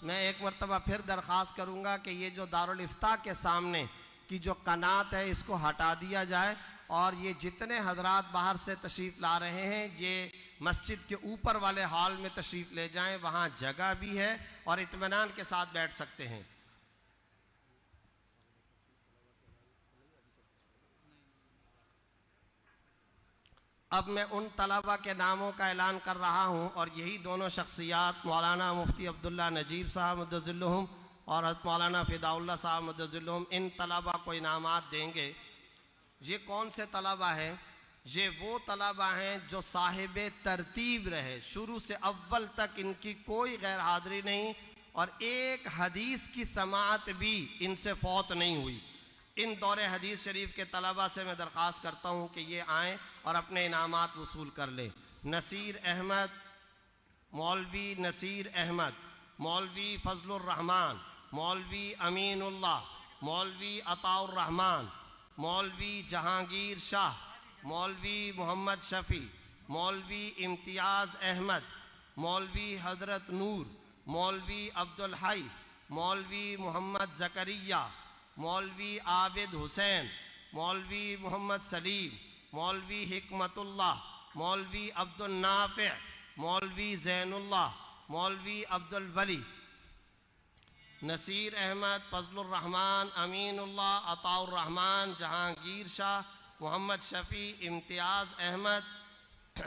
میں ایک مرتبہ پھر درخواست کروں گا کہ یہ جو دارالافتاء کے سامنے کی جو قنات ہے اس کو ہٹا دیا جائے، اور یہ جتنے حضرات باہر سے تشریف لا رہے ہیں یہ مسجد کے اوپر والے ہال میں تشریف لے جائیں، وہاں جگہ بھی ہے اور اطمینان کے ساتھ بیٹھ سکتے ہیں۔ اب میں ان طلبہ کے ناموں کا اعلان کر رہا ہوں، اور یہی دونوں شخصیات مولانا مفتی عبداللہ نجیب صاحب مدظلہم اور حضرت مولانا فداء اللہ صاحب مدظلہم ان طلبہ کو انعامات دیں گے۔ یہ کون سے طلبہ ہیں؟ یہ وہ طلبہ ہیں جو صاحب ترتیب رہے، شروع سے اول تک ان کی کوئی غیر حاضری نہیں، اور ایک حدیث کی سماعت بھی ان سے فوت نہیں ہوئی۔ ان دور حدیث شریف کے طلبہ سے میں درخواست کرتا ہوں کہ یہ آئیں اور اپنے انعامات وصول کر لیں۔ نصیر احمد، مولوی نصیر احمد، مولوی فضل الرحمن، مولوی امین اللہ، مولوی عطاء الرحمن، مولوی جہانگیر شاہ، مولوی محمد شفیع، مولوی امتیاز احمد، مولوی حضرت نور، مولوی عبدالحی، مولوی محمد زکریا، مولوی عابد حسین، مولوی محمد سلیم، مولوی حکمت اللہ، مولوی عبد النافع، مولوی زین اللہ، مولوی عبد الولی، نصیر احمد، فضل الرحمن، امین اللہ، عطاء الرحمن، جہانگیر شاہ، محمد شفیع، امتیاز احمد،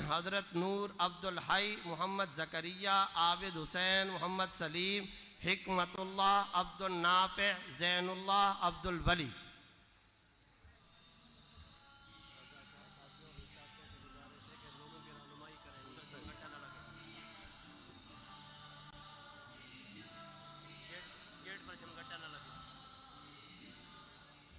حضرت نور، عبدالحی، محمد زکریا، عابد حسین، محمد سلیم، حکمت اللہ، عبد النافع، زین اللہ، عبد الولی۔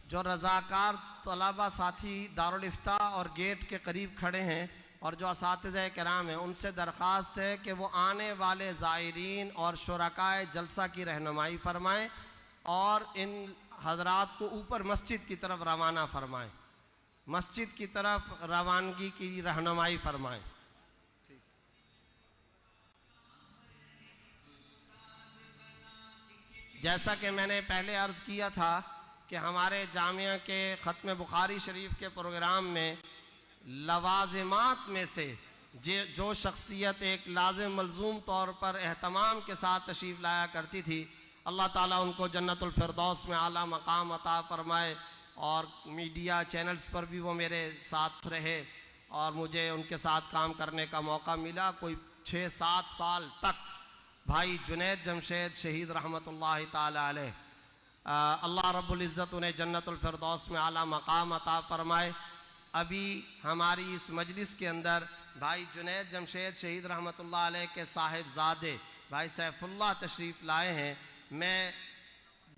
جو رضاکار طلبہ ساتھی دارالافتاء اور گیٹ کے قریب کھڑے ہیں اور جو اساتذہ کرام ہیں، ان سے درخواست ہے کہ وہ آنے والے زائرین اور شرکائے جلسہ کی رہنمائی فرمائیں اور ان حضرات کو اوپر مسجد کی طرف روانہ فرمائیں، مسجد کی طرف روانگی کی رہنمائی فرمائیں۔ جیسا کہ میں نے پہلے عرض کیا تھا کہ ہمارے جامعہ کے ختم بخاری شریف کے پروگرام میں لوازمات میں سے جو شخصیت ایک لازم ملزوم طور پر اہتمام کے ساتھ تشریف لایا کرتی تھی، اللہ تعالیٰ ان کو جنت الفردوس میں اعلیٰ مقام عطا فرمائے، اور میڈیا چینلز پر بھی وہ میرے ساتھ رہے اور مجھے ان کے ساتھ کام کرنے کا موقع ملا۔ کوئی 6-7 سال تک بھائی جنید جمشید شہید رحمۃ اللہ تعالی علیہ، اللہ رب العزت انہیں جنت الفردوس میں اعلیٰ مقام عطا فرمائے۔ ابھی ہماری اس مجلس کے اندر بھائی جنید جمشید شہید رحمۃ اللہ علیہ کے صاحبزادے بھائی سیف اللہ تشریف لائے ہیں۔ میں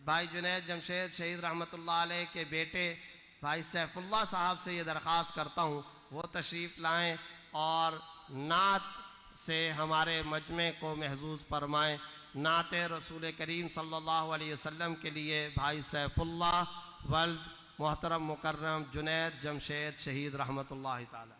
بھائی جنید جمشید شہید رحمۃ اللہ علیہ کے بیٹے بھائی سیف اللہ صاحب سے یہ درخواست کرتا ہوں وہ تشریف لائیں اور نعت سے ہمارے مجمع کو محظوظ فرمائیں۔ نعت رسول کریم صلی اللہ علیہ وسلم کے لیے بھائی سیف اللہ ولد محترم مکرم جنید جمشید شہید رحمۃ اللہ تعالی۔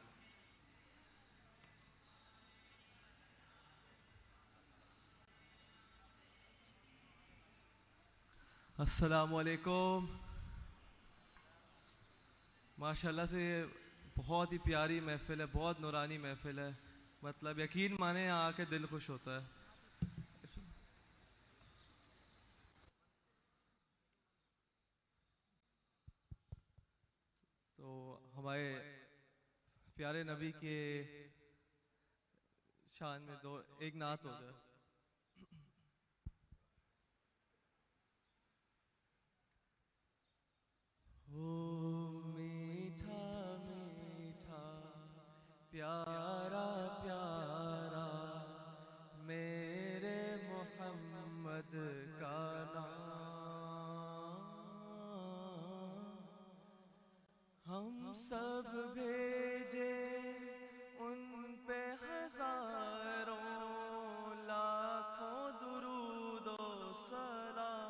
السلام علیکم۔ ماشاءاللہ سے یہ بہت ہی پیاری محفل ہے، بہت نورانی محفل ہے، مطلب یقین مانیں آ کے دل خوش ہوتا ہے۔ تو ہمارے پیارے نبی کے شان میں ایک نعت ہو جائے۔ میٹھا میٹھا پیارا پیارا میرے محمد کا نام، ہم سب بھیجے ان پہ ہزاروں لاکھوں درود و سلام،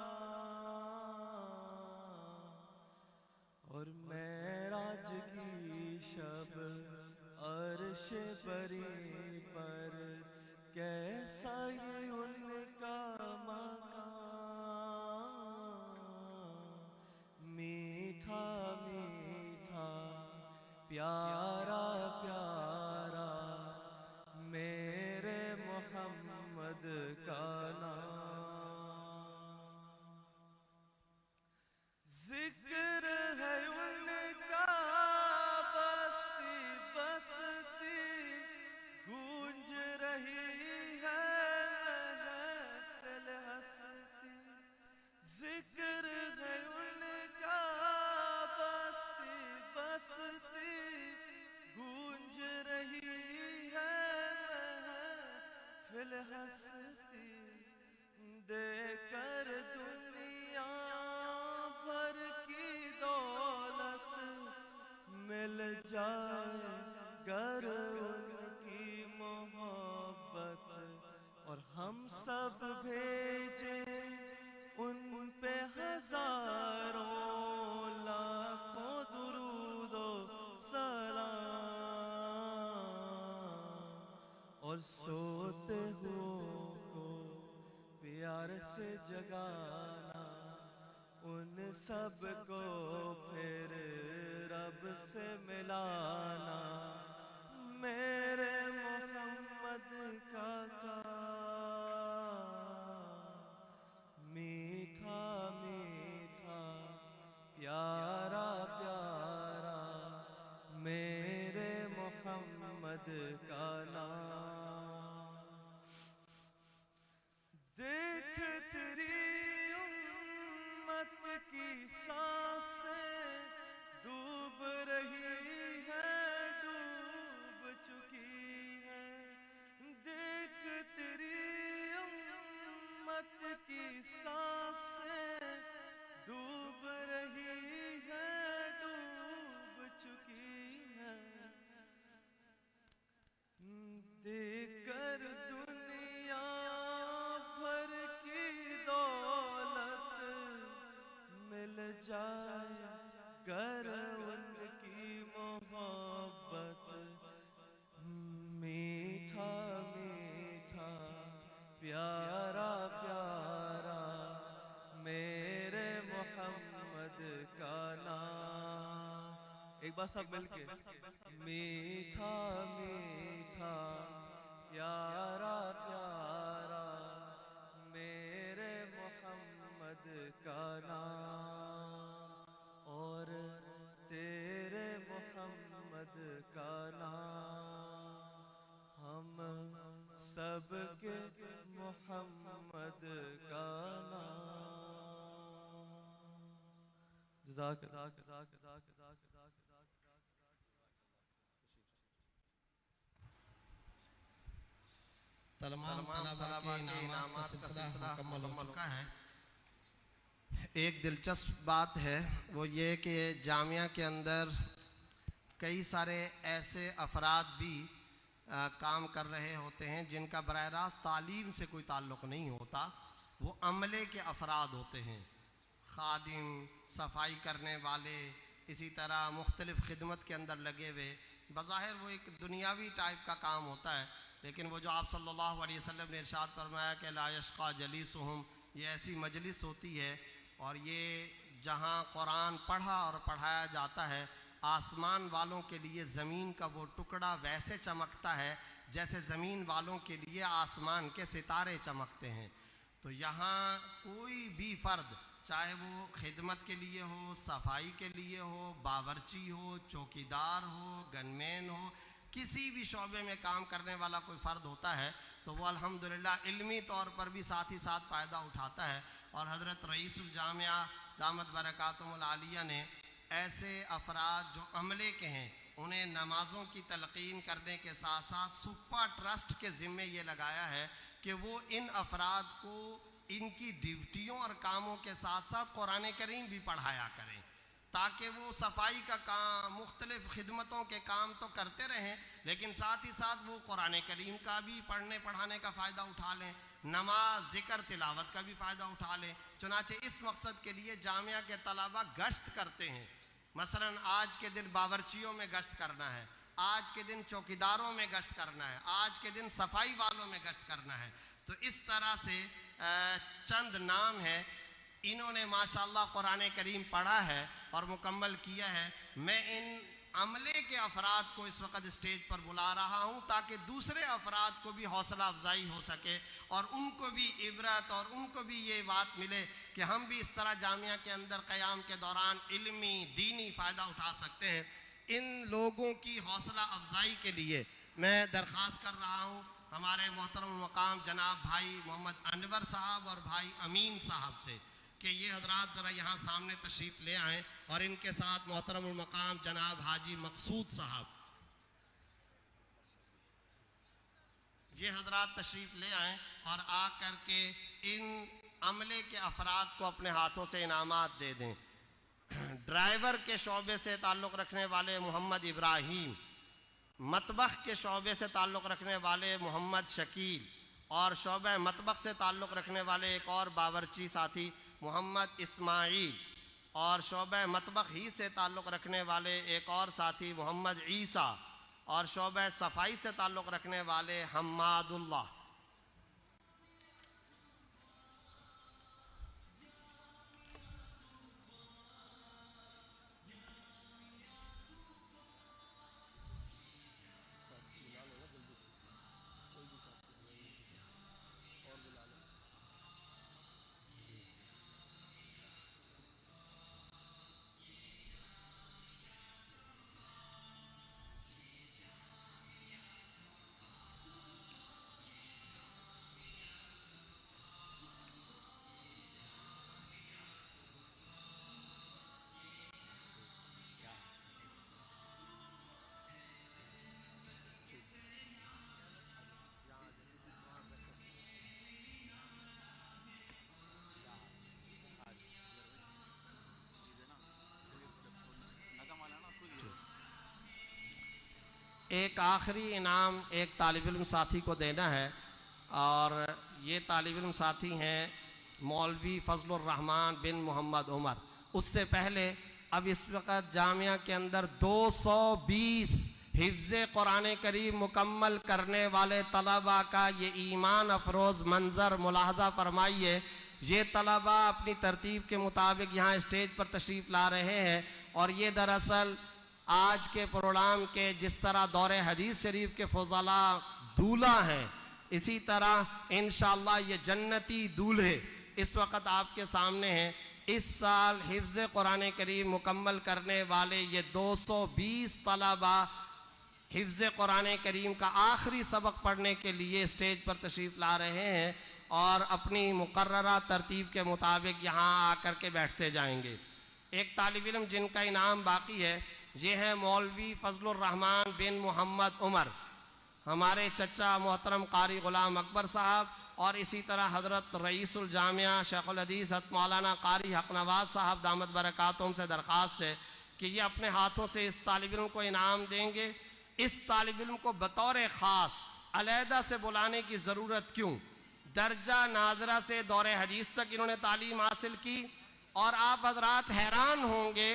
اور معراج کی شب عرش بری پر کیسا یہ ان کا مقام، میٹھا میٹھا پیارا پیارا میرے محمد کا نام، ذکر ہے ان کا بستی بستی گونج رہی ہے محفل ہستی، ذکر ہے ان کا بستی بستی گونج رہی ہے محفل ہستی، دے کر دنیا بھر کی دولت مل جائے گر ان کی محبت، اور ہم سب بھیجے ان پہ ہزاروں لاکھوں درود و سلام، اور سوتے ہوئے کو پیار سے جگانا، ان سب کو پھر رب سے ملانا، میرے محمد کا کام، میٹھا میٹھا پیارا پیارا میرے محمد کا نام، دیکھ تیری امت کی سانسیں ڈوب رہی ہے ڈوب چکی ہے، دیکھ تیری امت کی سانسیں ڈوب رہی ہے ڈوب چکی ہے، دے کر دنیا بھر کی دولت مل جائے گر ان کی محبت، میٹھا میٹھا پیارا پیارا میرے محمد کا نام، ایک بار سب مل کے، میٹھا میٹھا پیارا پیارا میرے محمد کا نام، اور تیرے محمد کا نام، ہم سب کے محمد کا نام، جزاک تمام طلباء کے انعامات کا سلسلہ مکمل ہو چکا ہے۔ ایک دلچسپ بات ہے وہ یہ کہ جامعہ کے اندر کئی سارے ایسے افراد بھی کام کر رہے ہوتے ہیں جن کا براہ راست تعلیم سے کوئی تعلق نہیں ہوتا، وہ عملے کے افراد ہوتے ہیں، خادم، صفائی کرنے والے، اسی طرح مختلف خدمت کے اندر لگے ہوئے، بظاہر وہ ایک دنیاوی ٹائپ کا کام ہوتا ہے، لیکن وہ جو آپ صلی اللہ علیہ وسلم نے ارشاد فرمایا کہ لا یشقی جلیسہم، یہ ایسی مجلس ہوتی ہے، اور یہ جہاں قرآن پڑھا اور پڑھایا جاتا ہے، آسمان والوں کے لیے زمین کا وہ ٹکڑا ویسے چمکتا ہے جیسے زمین والوں کے لیے آسمان کے ستارے چمکتے ہیں۔ تو یہاں کوئی بھی فرد، چاہے وہ خدمت کے لیے ہو، صفائی کے لیے ہو، باورچی ہو، چوکیدار ہو، گن مین ہو، کسی بھی شعبے میں کام کرنے والا کوئی فرد ہوتا ہے تو وہ الحمدللہ علمی طور پر بھی ساتھ ہی ساتھ فائدہ اٹھاتا ہے۔ اور حضرت رئیس الجامعہ دامت برکاتہم العالیہ نے ایسے افراد جو عملے کے ہیں انہیں نمازوں کی تلقین کرنے کے ساتھ ساتھ صفہ ٹرسٹ کے ذمے یہ لگایا ہے کہ وہ ان افراد کو ان کی ڈیوٹیوں اور کاموں کے ساتھ ساتھ قرآن کریم بھی پڑھایا کریں، تاکہ وہ صفائی کا کام، مختلف خدمتوں کے کام تو کرتے رہیں لیکن ساتھ ہی ساتھ وہ قرآن کریم کا بھی پڑھنے پڑھانے کا فائدہ اٹھا لیں، نماز، ذکر، تلاوت کا بھی فائدہ اٹھا لیں۔ چنانچہ اس مقصد کے لیے جامعہ کے طلبہ گشت کرتے ہیں، مثلا آج کے دن باورچیوں میں گشت کرنا ہے، آج کے دن چوکیداروں میں گشت کرنا ہے، آج کے دن صفائی والوں میں گشت کرنا ہے۔ تو اس طرح سے چند نام ہیں، انہوں نے ماشاءاللہ قرآن کریم پڑھا ہے اور مکمل کیا ہے۔ میں ان عملے کے افراد کو اس وقت اسٹیج پر بلا رہا ہوں تاکہ دوسرے افراد کو بھی حوصلہ افزائی ہو سکے اور ان کو بھی عبرت اور ان کو بھی یہ بات ملے کہ ہم بھی اس طرح جامعہ کے اندر قیام کے دوران علمی دینی فائدہ اٹھا سکتے ہیں۔ ان لوگوں کی حوصلہ افزائی کے لیے میں درخواست کر رہا ہوں ہمارے محترم مقام جناب بھائی محمد انور صاحب اور بھائی امین صاحب سے کہ یہ حضرات ذرا یہاں سامنے تشریف لے آئیں اور ان کے ساتھ محترم المقام جناب حاجی مقصود صاحب، یہ حضرات تشریف لے آئیں اور آ کر کے ان عملے کے افراد کو اپنے ہاتھوں سے انعامات دے دیں۔ ڈرائیور کے شعبے سے تعلق رکھنے والے محمد ابراہیم، مطبخ کے شعبے سے تعلق رکھنے والے محمد شکیل اور شعبہ مطبخ سے تعلق رکھنے والے ایک اور باورچی ساتھی محمد اسماعیل اور شعبہ مطبخ ہی سے تعلق رکھنے والے ایک اور ساتھی محمد عیسیٰ اور شعبہ صفائی سے تعلق رکھنے والے حماد اللہ۔ ایک آخری انعام ایک طالب علم ساتھی کو دینا ہے اور یہ طالب علم ساتھی ہیں مولوی فضل الرحمن بن محمد عمر۔ اس سے پہلے اب اس وقت جامعہ کے اندر 220 حفظ قرآن کریم مکمل کرنے والے طلبہ کا یہ ایمان افروز منظر ملاحظہ فرمائیے۔ یہ طلبہ اپنی ترتیب کے مطابق یہاں اسٹیج پر تشریف لا رہے ہیں اور یہ دراصل آج کے پروگرام کے جس طرح دور حدیث شریف کے فضلاء دولہا ہیں، اسی طرح انشاءاللہ یہ جنتی دولہے اس وقت آپ کے سامنے ہیں۔ اس سال حفظ قرآن کریم مکمل کرنے والے یہ 220 طلبہ حفظ قرآن کریم کا آخری سبق پڑھنے کے لیے اسٹیج پر تشریف لا رہے ہیں اور اپنی مقررہ ترتیب کے مطابق یہاں آ کر کے بیٹھتے جائیں گے۔ ایک طالب علم جن کا انعام باقی ہے یہ ہے مولوی فضل الرحمن بن محمد عمر، ہمارے چچا محترم قاری غلام اکبر صاحب، اور اسی طرح حضرت رئیس الجامعہ شیخ الحدیث حضرت مولانا قاری حق نواز صاحب دامت برکاتہم سے درخواست ہے کہ یہ اپنے ہاتھوں سے اس طالب علم کو انعام دیں گے۔ اس طالب علم کو بطور خاص علیحدہ سے بلانے کی ضرورت کیوں؟ درجہ ناظرہ سے دور حدیث تک انہوں نے تعلیم حاصل کی اور آپ حضرات حیران ہوں گے،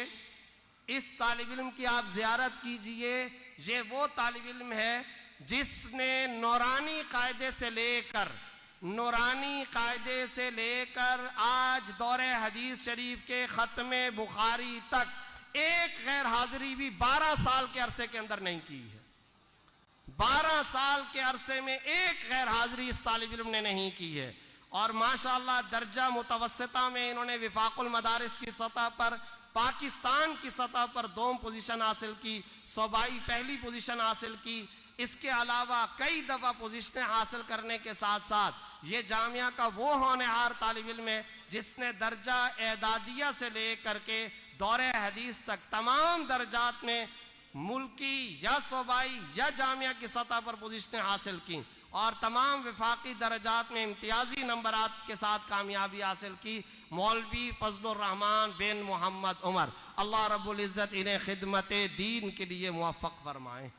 اس طالب علم کی آپ زیارت کیجئے، یہ وہ طالب علم ہے جس نے نورانی قاعدے سے لے کر آج دور حدیث شریف کے ختم بخاری تک ایک غیر حاضری بھی 12 سال کے عرصے کے اندر نہیں کی ہے۔ 12 سال کے عرصے میں ایک غیر حاضری اس طالب علم نے نہیں کی ہے اور ماشاءاللہ درجہ متوسطہ میں انہوں نے وفاق المدارس کی سطح پر، پاکستان کی سطح پر 2 پوزیشن حاصل کی، صوبائی پہلی پوزیشن حاصل کی۔ اس کے علاوہ کئی دفعہ پوزیشنیں حاصل کرنے کے ساتھ ساتھ یہ جامعہ کا وہ ہونہار طالب علم ہے جس نے درجہ اعدادیہ سے لے کر کے دور حدیث تک تمام درجات میں ملکی یا صوبائی یا جامعہ کی سطح پر پوزیشنیں حاصل کی اور تمام وفاقی درجات میں امتیازی نمبرات کے ساتھ کامیابی حاصل کی مولوی فضل الرحمن بن محمد عمر، اللہ رب العزت انہیں خدمت دین کے لیے موفق فرمائیں۔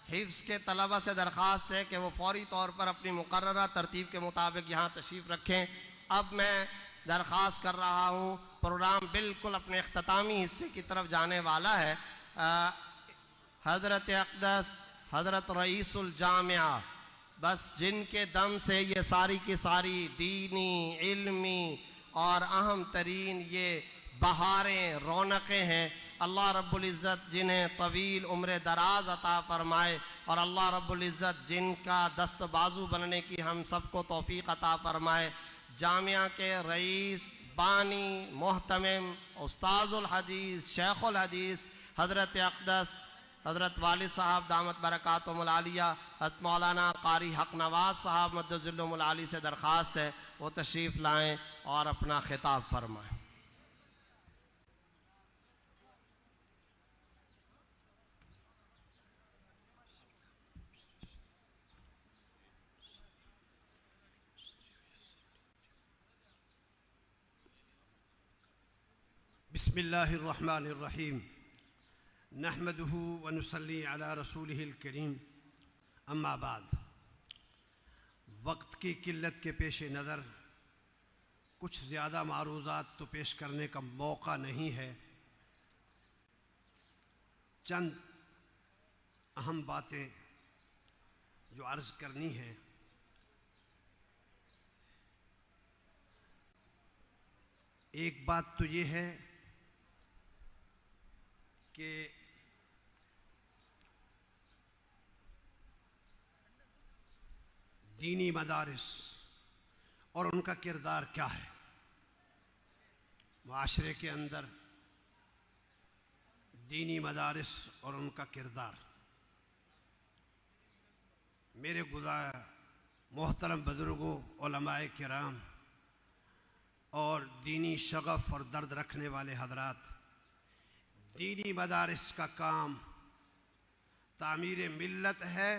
حفظ کے طلبہ سے درخواست ہے کہ وہ فوری طور پر اپنی مقررہ ترتیب کے مطابق یہاں تشریف رکھیں۔ اب میں درخواست کر رہا ہوں، پروگرام بالکل اپنے اختتامی حصے کی طرف جانے والا ہے۔ حضرت اقدس حضرت رئیس الجامعہ، بس جن کے دم سے یہ ساری کی ساری دینی، علمی اور اہم ترین یہ بہاریں، رونقیں ہیں، اللہ رب العزت جنہیں طویل عمر دراز عطا فرمائے اور اللہ رب العزت جن کا دست بازو بننے کی ہم سب کو توفیق عطا فرمائے۔ جامعہ کے رئیس، بانی، محتمم، استاذ الحدیث، شیخ الحدیث حضرت اقدس حضرت والد صاحب دامت برکاتہم العالیہ حضرت مولانا قاری حق نواز صاحب مد ظلہم العالی سے درخواست ہے وہ تشریف لائیں اور اپنا خطاب فرمائیں۔ بسم اللہ الرحمن الرحیم نحمدہ ونصلی علی رسولہ الکریم اما بعد۔ وقت کی قلت کے پیش نظر کچھ زیادہ معروضات تو پیش کرنے کا موقع نہیں ہے، چند اہم باتیں جو عرض کرنی ہیں۔ ایک بات تو یہ ہے کہ دینی مدارس اور ان کا کردار کیا ہے معاشرے کے اندر، دینی مدارس اور ان کا کردار۔ میرے گزار محترم بزرگوں، علماء کرام اور دینی شغف اور درد رکھنے والے حضرات، دینی مدارس کا کام تعمیر ملت ہے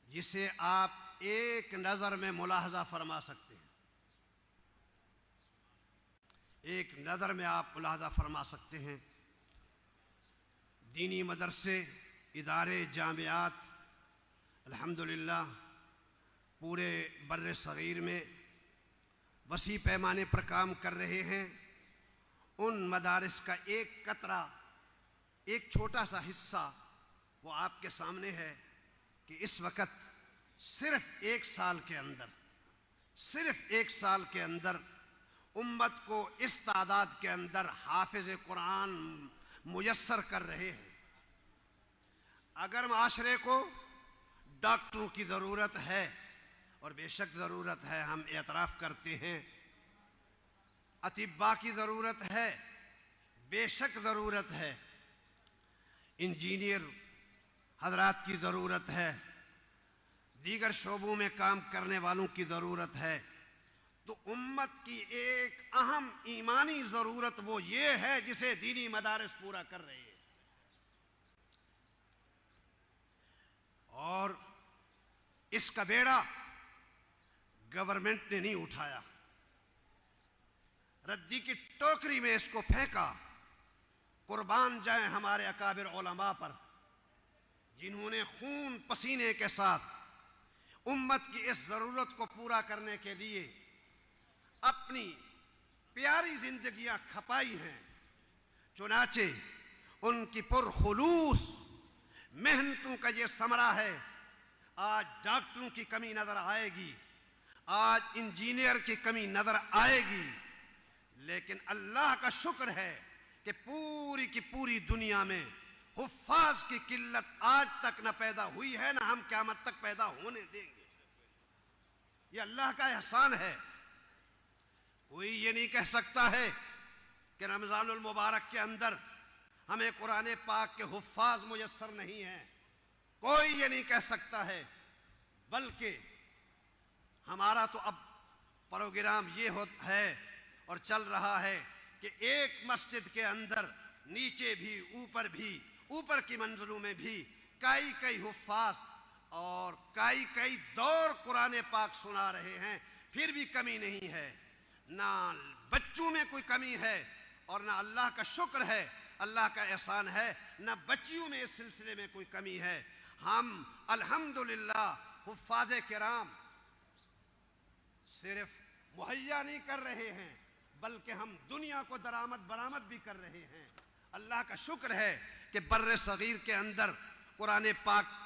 جسے آپ ایک نظر میں ملاحظہ فرما سکتے ہیں، ایک نظر میں آپ ملاحظہ فرما سکتے ہیں۔ دینی مدرسے، ادارے، جامعات الحمدللہ پورے بر صغیر میں وسیع پیمانے پر کام کر رہے ہیں۔ ان مدارس کا ایک قطرہ، ایک چھوٹا سا حصہ وہ آپ کے سامنے ہے کہ اس وقت صرف ایک سال کے اندر امت کو اس تعداد کے اندر حافظ قرآن میسر کر رہے ہیں۔ اگر معاشرے کو ڈاکٹروں کی ضرورت ہے، اور بے شک ضرورت ہے، ہم اعتراف کرتے ہیں، اطباء کی ضرورت ہے، بے شک ضرورت ہے، انجینئر حضرات کی ضرورت ہے، دیگر شعبوں میں کام کرنے والوں کی ضرورت ہے، تو امت کی ایک اہم ایمانی ضرورت وہ یہ ہے جسے دینی مدارس پورا کر رہے ہیں۔ اور اس کا بیڑا گورنمنٹ نے نہیں اٹھایا، ردی کی ٹوکری میں اس کو پھینکا۔ قربان جائیں ہمارے اکابر علماء پر، جنہوں نے خون پسینے کے ساتھ امت کی اس ضرورت کو پورا کرنے کے لیے اپنی پیاری زندگیاں کھپائی ہیں۔ چنانچہ ان کی پرخلوص محنتوں کا یہ ثمرہ ہے۔ آج ڈاکٹروں کی کمی نظر آئے گی، آج انجینئر کی کمی نظر آئے گی، لیکن اللہ کا شکر ہے کہ پوری کی پوری دنیا میں حفاظ کی قلت آج تک نہ پیدا ہوئی ہے، نہ ہم قیامت تک پیدا ہونے دیں گے۔ یہ اللہ کا احسان ہے۔ کوئی یہ نہیں کہہ سکتا ہے کہ رمضان المبارک کے اندر ہمیں قرآن پاک کے حفاظ میسر نہیں ہیں، کوئی یہ نہیں کہہ سکتا ہے، بلکہ ہمارا تو اب پروگرام یہ ہے اور چل رہا ہے کہ ایک مسجد کے اندر نیچے بھی اوپر کی منزلوں میں بھی کئی حفاظ اور کئی دور قرآن پاک سنا رہے ہیں، پھر بھی کمی نہیں ہے، نہ بچوں میں کوئی کمی ہے اور نہ اللہ کا شکر ہے، اللہ کا احسان ہے، نہ بچیوں میں اس سلسلے میں کوئی کمی ہے۔ ہم الحمدللہ حفاظ کرام صرف مہیا نہیں کر رہے ہیں بلکہ ہم دنیا کو درآمد برآمد بھی کر رہے ہیں۔ اللہ کا شکر ہے کہ بر صغیر کے اندر قرآن پاک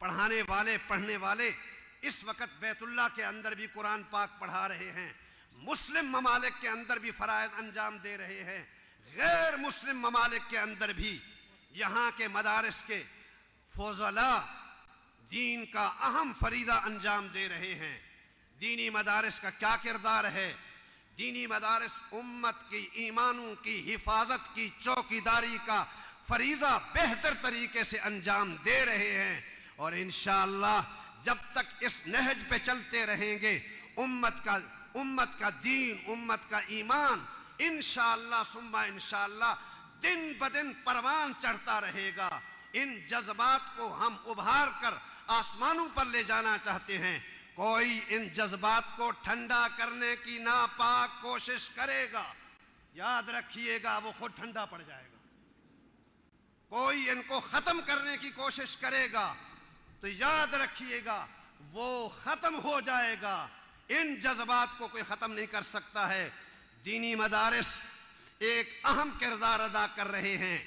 پڑھنے والے اس وقت بیت اللہ کے اندر بھی قرآن پاک پڑھا رہے ہیں، مسلم ممالک کے اندر بھی فرائض انجام دے رہے ہیں، غیر مسلم ممالک کے اندر بھی یہاں کے مدارس کے فضلاء دین کا اہم فریضہ انجام دے رہے ہیں۔ دینی مدارس کا کیا کردار ہے؟ دینی مدارس امت کی ایمانوں کی حفاظت کی چوکیداری کا فریضہ بہتر طریقے سے انجام دے رہے ہیں، اور انشاءاللہ جب تک اس نہج پہ چلتے رہیں گے امت کا دین، امت کا ایمان انشاءاللہ ثم انشاءاللہ دن بدن پروان چڑھتا رہے گا۔ ان جذبات کو ہم ابھار کر آسمانوں پر لے جانا چاہتے ہیں۔ کوئی ان جذبات کو ٹھنڈا کرنے کی ناپاک کوشش کرے گا، یاد رکھیے گا وہ خود ٹھنڈا پڑ جائے گا۔ کوئی ان کو ختم کرنے کی کوشش کرے گا تو یاد رکھیے گا وہ ختم ہو جائے گا۔ ان جذبات کو کوئی ختم نہیں کر سکتا ہے۔ دینی مدارس ایک اہم کردار ادا کر رہے ہیں۔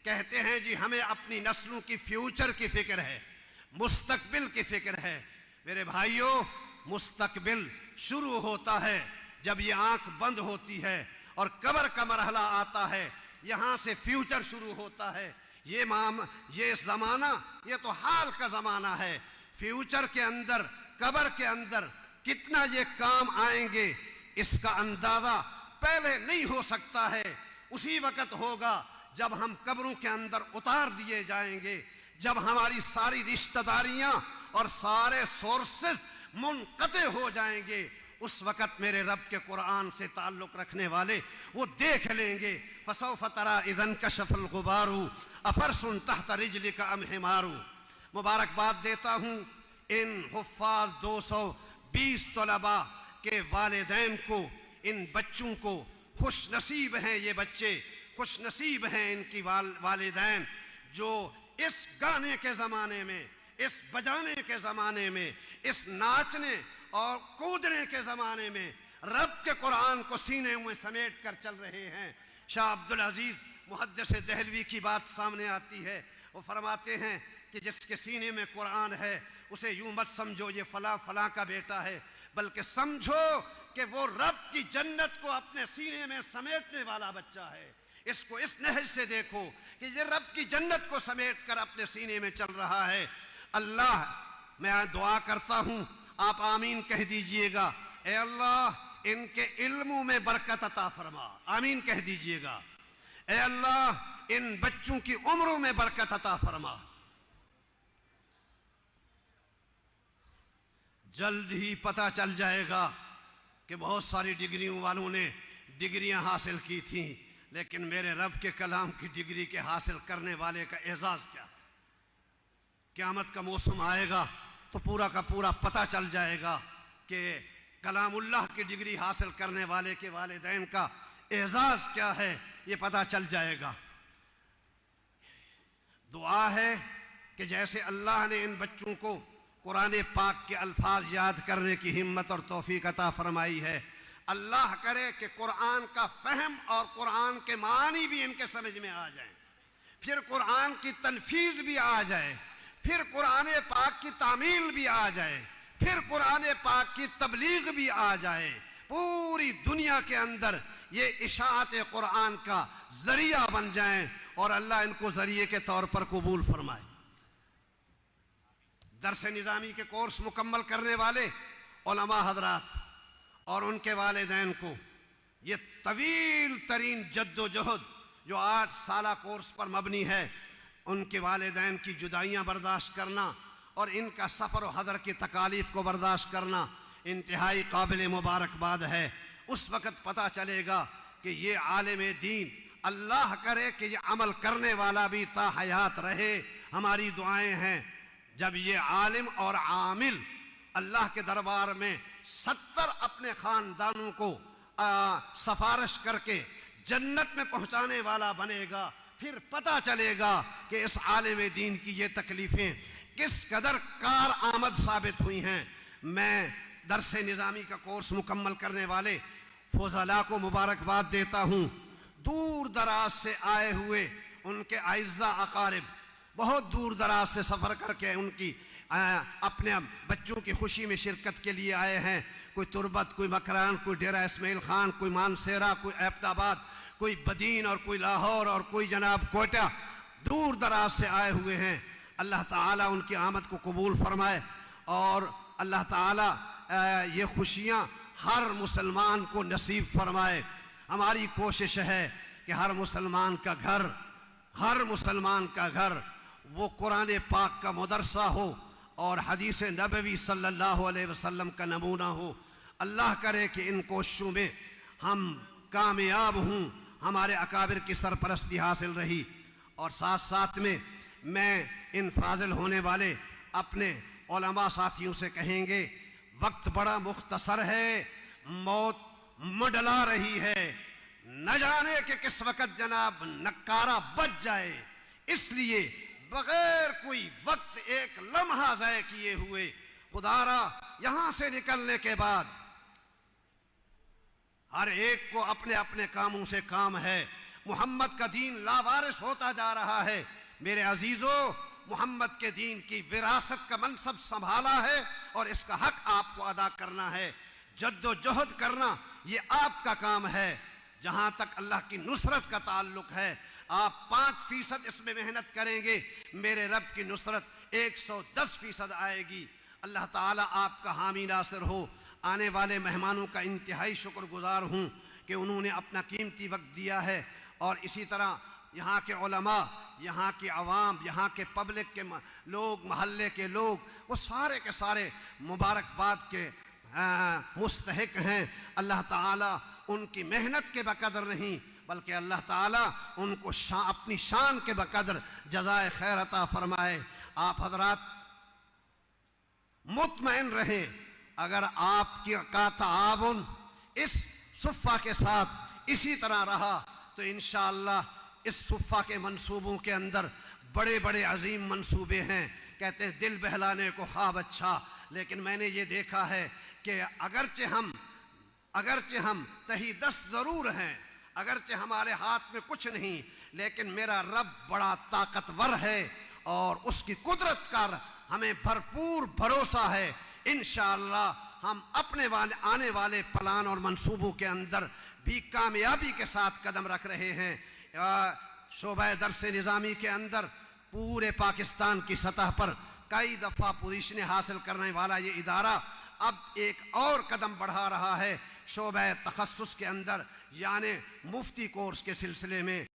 کہتے ہیں جی ہمیں اپنی نسلوں کی فیوچر کی فکر ہے، مستقبل کی فکر ہے۔ میرے بھائیوں، مستقبل شروع ہوتا ہے جب یہ آنکھ بند ہوتی ہے اور قبر کا مرحلہ آتا ہے، یہاں سے فیوچر شروع ہوتا ہے۔ یہ زمانہ یہ تو حال کا زمانہ ہے، فیوچر کے اندر، قبر کے اندر کتنا یہ کام آئیں گے اس کا اندازہ پہلے نہیں ہو سکتا ہے۔ اسی وقت ہوگا جب ہم قبروں کے اندر اتار دیے جائیں گے، جب ہماری ساری رشتہ داریاں اور سارے سورسز منقطع ہو جائیں گے، اس وقت میرے رب کے قرآن سے تعلق رکھنے والے وہ دیکھ لیں گے۔ فَسَوْفَ تَرَىٰ إِذَا انْكَشَفَ الْغُبَارُ أَفَرْسٌ تَحْتَ رِجْلِكَ أَمْ حِمَارُ۔ مبارکباد دیتا ہوں ان حفاظ 220 طلباء کے والدین کو، ان بچوں کو۔ خوش نصیب ہیں یہ بچے، خوش نصیب ہیں ان کی والدین جو اس گانے کے زمانے میں، اس بجانے کے زمانے میں، اس ناچنے اور کودنے کے زمانے میں رب کے قرآن کو سینے میں سمیٹ کر چل رہے ہیں۔ شاہ عبدالعزیز محدث دہلوی کی بات سامنے آتی ہے، وہ فرماتے ہیں کہ جس کے سینے میں قرآن ہے اسے یوں مت سمجھو یہ فلاں فلاں کا بیٹا ہے، بلکہ سمجھو کہ وہ رب کی جنت کو اپنے سینے میں سمیٹنے والا بچہ ہے۔ اس کو اس نہج سے دیکھو کہ یہ رب کی جنت کو سمیٹ کر اپنے سینے میں چل رہا ہے۔ اللہ، میں دعا کرتا ہوں، آپ آمین کہہ دیجئے گا، اے اللہ ان کے علموں میں برکت عطا فرما، آمین کہہ دیجئے گا۔ اے اللہ ان بچوں کی عمروں میں برکت عطا فرما۔ جلد ہی پتہ چل جائے گا کہ بہت ساری ڈگریوں والوں نے ڈگریاں حاصل کی تھیں، لیکن میرے رب کے کلام کی ڈگری کے حاصل کرنے والے کا اعزاز کیا ہے۔ قیامت کا موسم آئے گا تو پورا کا پورا پتہ چل جائے گا کہ کلام اللہ کی ڈگری حاصل کرنے والے کے والدین کا اعزاز کیا ہے، یہ پتہ چل جائے گا۔ دعا ہے کہ جیسے اللہ نے ان بچوں کو قرآن پاک کے الفاظ یاد کرنے کی ہمت اور توفیق عطا فرمائی ہے، اللہ کرے کہ قرآن کا فہم اور قرآن کے معنی بھی ان کے سمجھ میں آ جائیں، پھر قرآن کی تنفیذ بھی آ جائے، پھر قرآن پاک کی تعمیل بھی آ جائے، پھر قرآن پاک کی تبلیغ بھی آ جائے، پوری دنیا کے اندر یہ اشاعت قرآن کا ذریعہ بن جائیں اور اللہ ان کو ذریعے کے طور پر قبول فرمائے۔ درس نظامی کے کورس مکمل کرنے والے علماء حضرات اور ان کے والدین کو یہ طویل ترین جد و جہد جو 8 سالہ کورس پر مبنی ہے، ان کے والدین کی جدائیاں برداشت کرنا اور ان کا سفر و حضر کی تکالیف کو برداشت کرنا انتہائی قابل مبارکباد ہے۔ اس وقت پتہ چلے گا کہ یہ عالم دین، اللہ کرے کہ یہ عمل کرنے والا بھی تا حیات رہے، ہماری دعائیں ہیں۔ جب یہ عالم اور عامل اللہ کے دربار میں 70 اپنے خاندانوں کو سفارش کر کے جنت میں پہنچانے والا بنے گا، پھر پتہ چلے گا کہ اس عالم دین کی یہ تکلیفیں کس قدر کارآمد ثابت ہوئی ہیں۔ میں درس نظامی کا کورس مکمل کرنے والے فضلاء کو مبارکباد دیتا ہوں۔ دور دراز سے آئے ہوئے ان کے اعزاء اقارب بہت دور دراز سے سفر کر کے ان کی اپنے بچوں کی خوشی میں شرکت کے لیے آئے ہیں۔ کوئی تربت، کوئی مکران، کوئی ڈیرہ اسماعیل خان، کوئی مانسیرا، کوئی ایبٹ آباد، کوئی بدین اور کوئی لاہور اور کوئی جناب کوئٹہ، دور دراز سے آئے ہوئے ہیں۔ اللہ تعالیٰ ان کی آمد کو قبول فرمائے اور اللہ تعالیٰ یہ خوشیاں ہر مسلمان کو نصیب فرمائے۔ ہماری کوشش ہے کہ ہر مسلمان کا گھر وہ قرآن پاک کا مدرسہ ہو اور حدیث نبوی صلی اللہ علیہ وسلم کا نمونہ ہو۔ اللہ کرے کہ ان کوششوں میں ہم کامیاب ہوں، ہمارے اکابر کی سرپرستی حاصل رہی۔ اور ساتھ ساتھ میں ان فاضل ہونے والے اپنے علماء ساتھیوں سے کہیں گے، وقت بڑا مختصر ہے، موت مڈلا رہی ہے، نہ جانے کہ کس وقت جناب نکارہ بچ جائے، اس لیے بغیر کوئی وقت ایک لمحہ ضائع کیے ہوئے خدا را یہاں سے نکلنے کے بعد ہر ایک کو اپنے اپنے کاموں سے کام ہے۔ محمد کا دین لاوارث ہوتا جا رہا ہے۔ میرے عزیزو، محمد کے دین کی وراثت کا منصب سنبھالا ہے اور اس کا حق آپ کو ادا کرنا ہے۔ جد و جہد کرنا یہ آپ کا کام ہے۔ جہاں تک اللہ کی نصرت کا تعلق ہے، آپ 5% اس میں محنت کریں گے، میرے رب کی نصرت 110% آئے گی۔ اللہ تعالیٰ آپ کا حامی ناصر ہو۔ آنے والے مہمانوں کا انتہائی شکر گزار ہوں کہ انہوں نے اپنا قیمتی وقت دیا ہے، اور اسی طرح یہاں کے علماء، یہاں کی عوام، یہاں کے پبلک کے لوگ، محلے کے لوگ، وہ سارے کے سارے مبارکباد کے مستحق ہیں۔ اللہ تعالیٰ ان کی محنت کے بقدر نہیں بلکہ اللہ تعالیٰ ان کو اپنی شان کے بقدر جزائے خیر عطا فرمائے۔ آپ حضرات مطمئن رہیں، اگر آپ کا تعاون اس صفہ کے ساتھ اسی طرح رہا تو انشاءاللہ اس صفہ کے منصوبوں کے اندر بڑے بڑے عظیم منصوبے ہیں۔ کہتے ہیں دل بہلانے کو خواب اچھا، لیکن میں نے یہ دیکھا ہے کہ اگرچہ ہم تہی دست ضرور ہیں، اگرچہ ہمارے ہاتھ میں کچھ نہیں، لیکن میرا رب بڑا طاقتور ہے اور اس کی قدرت کا ہمیں بھرپور بھروسہ ہے۔ انشاءاللہ ہم اپنے آنے والے پلان اور منصوبوں کے اندر بھی کامیابی کے ساتھ قدم رکھ رہے ہیں۔ شعبہ درس نظامی کے اندر پورے پاکستان کی سطح پر کئی دفعہ پوزیشنیں حاصل کرنے والا یہ ادارہ اب ایک اور قدم بڑھا رہا ہے شعبہ تخصص کے اندر، یعنی مفتی کورس کے سلسلے میں۔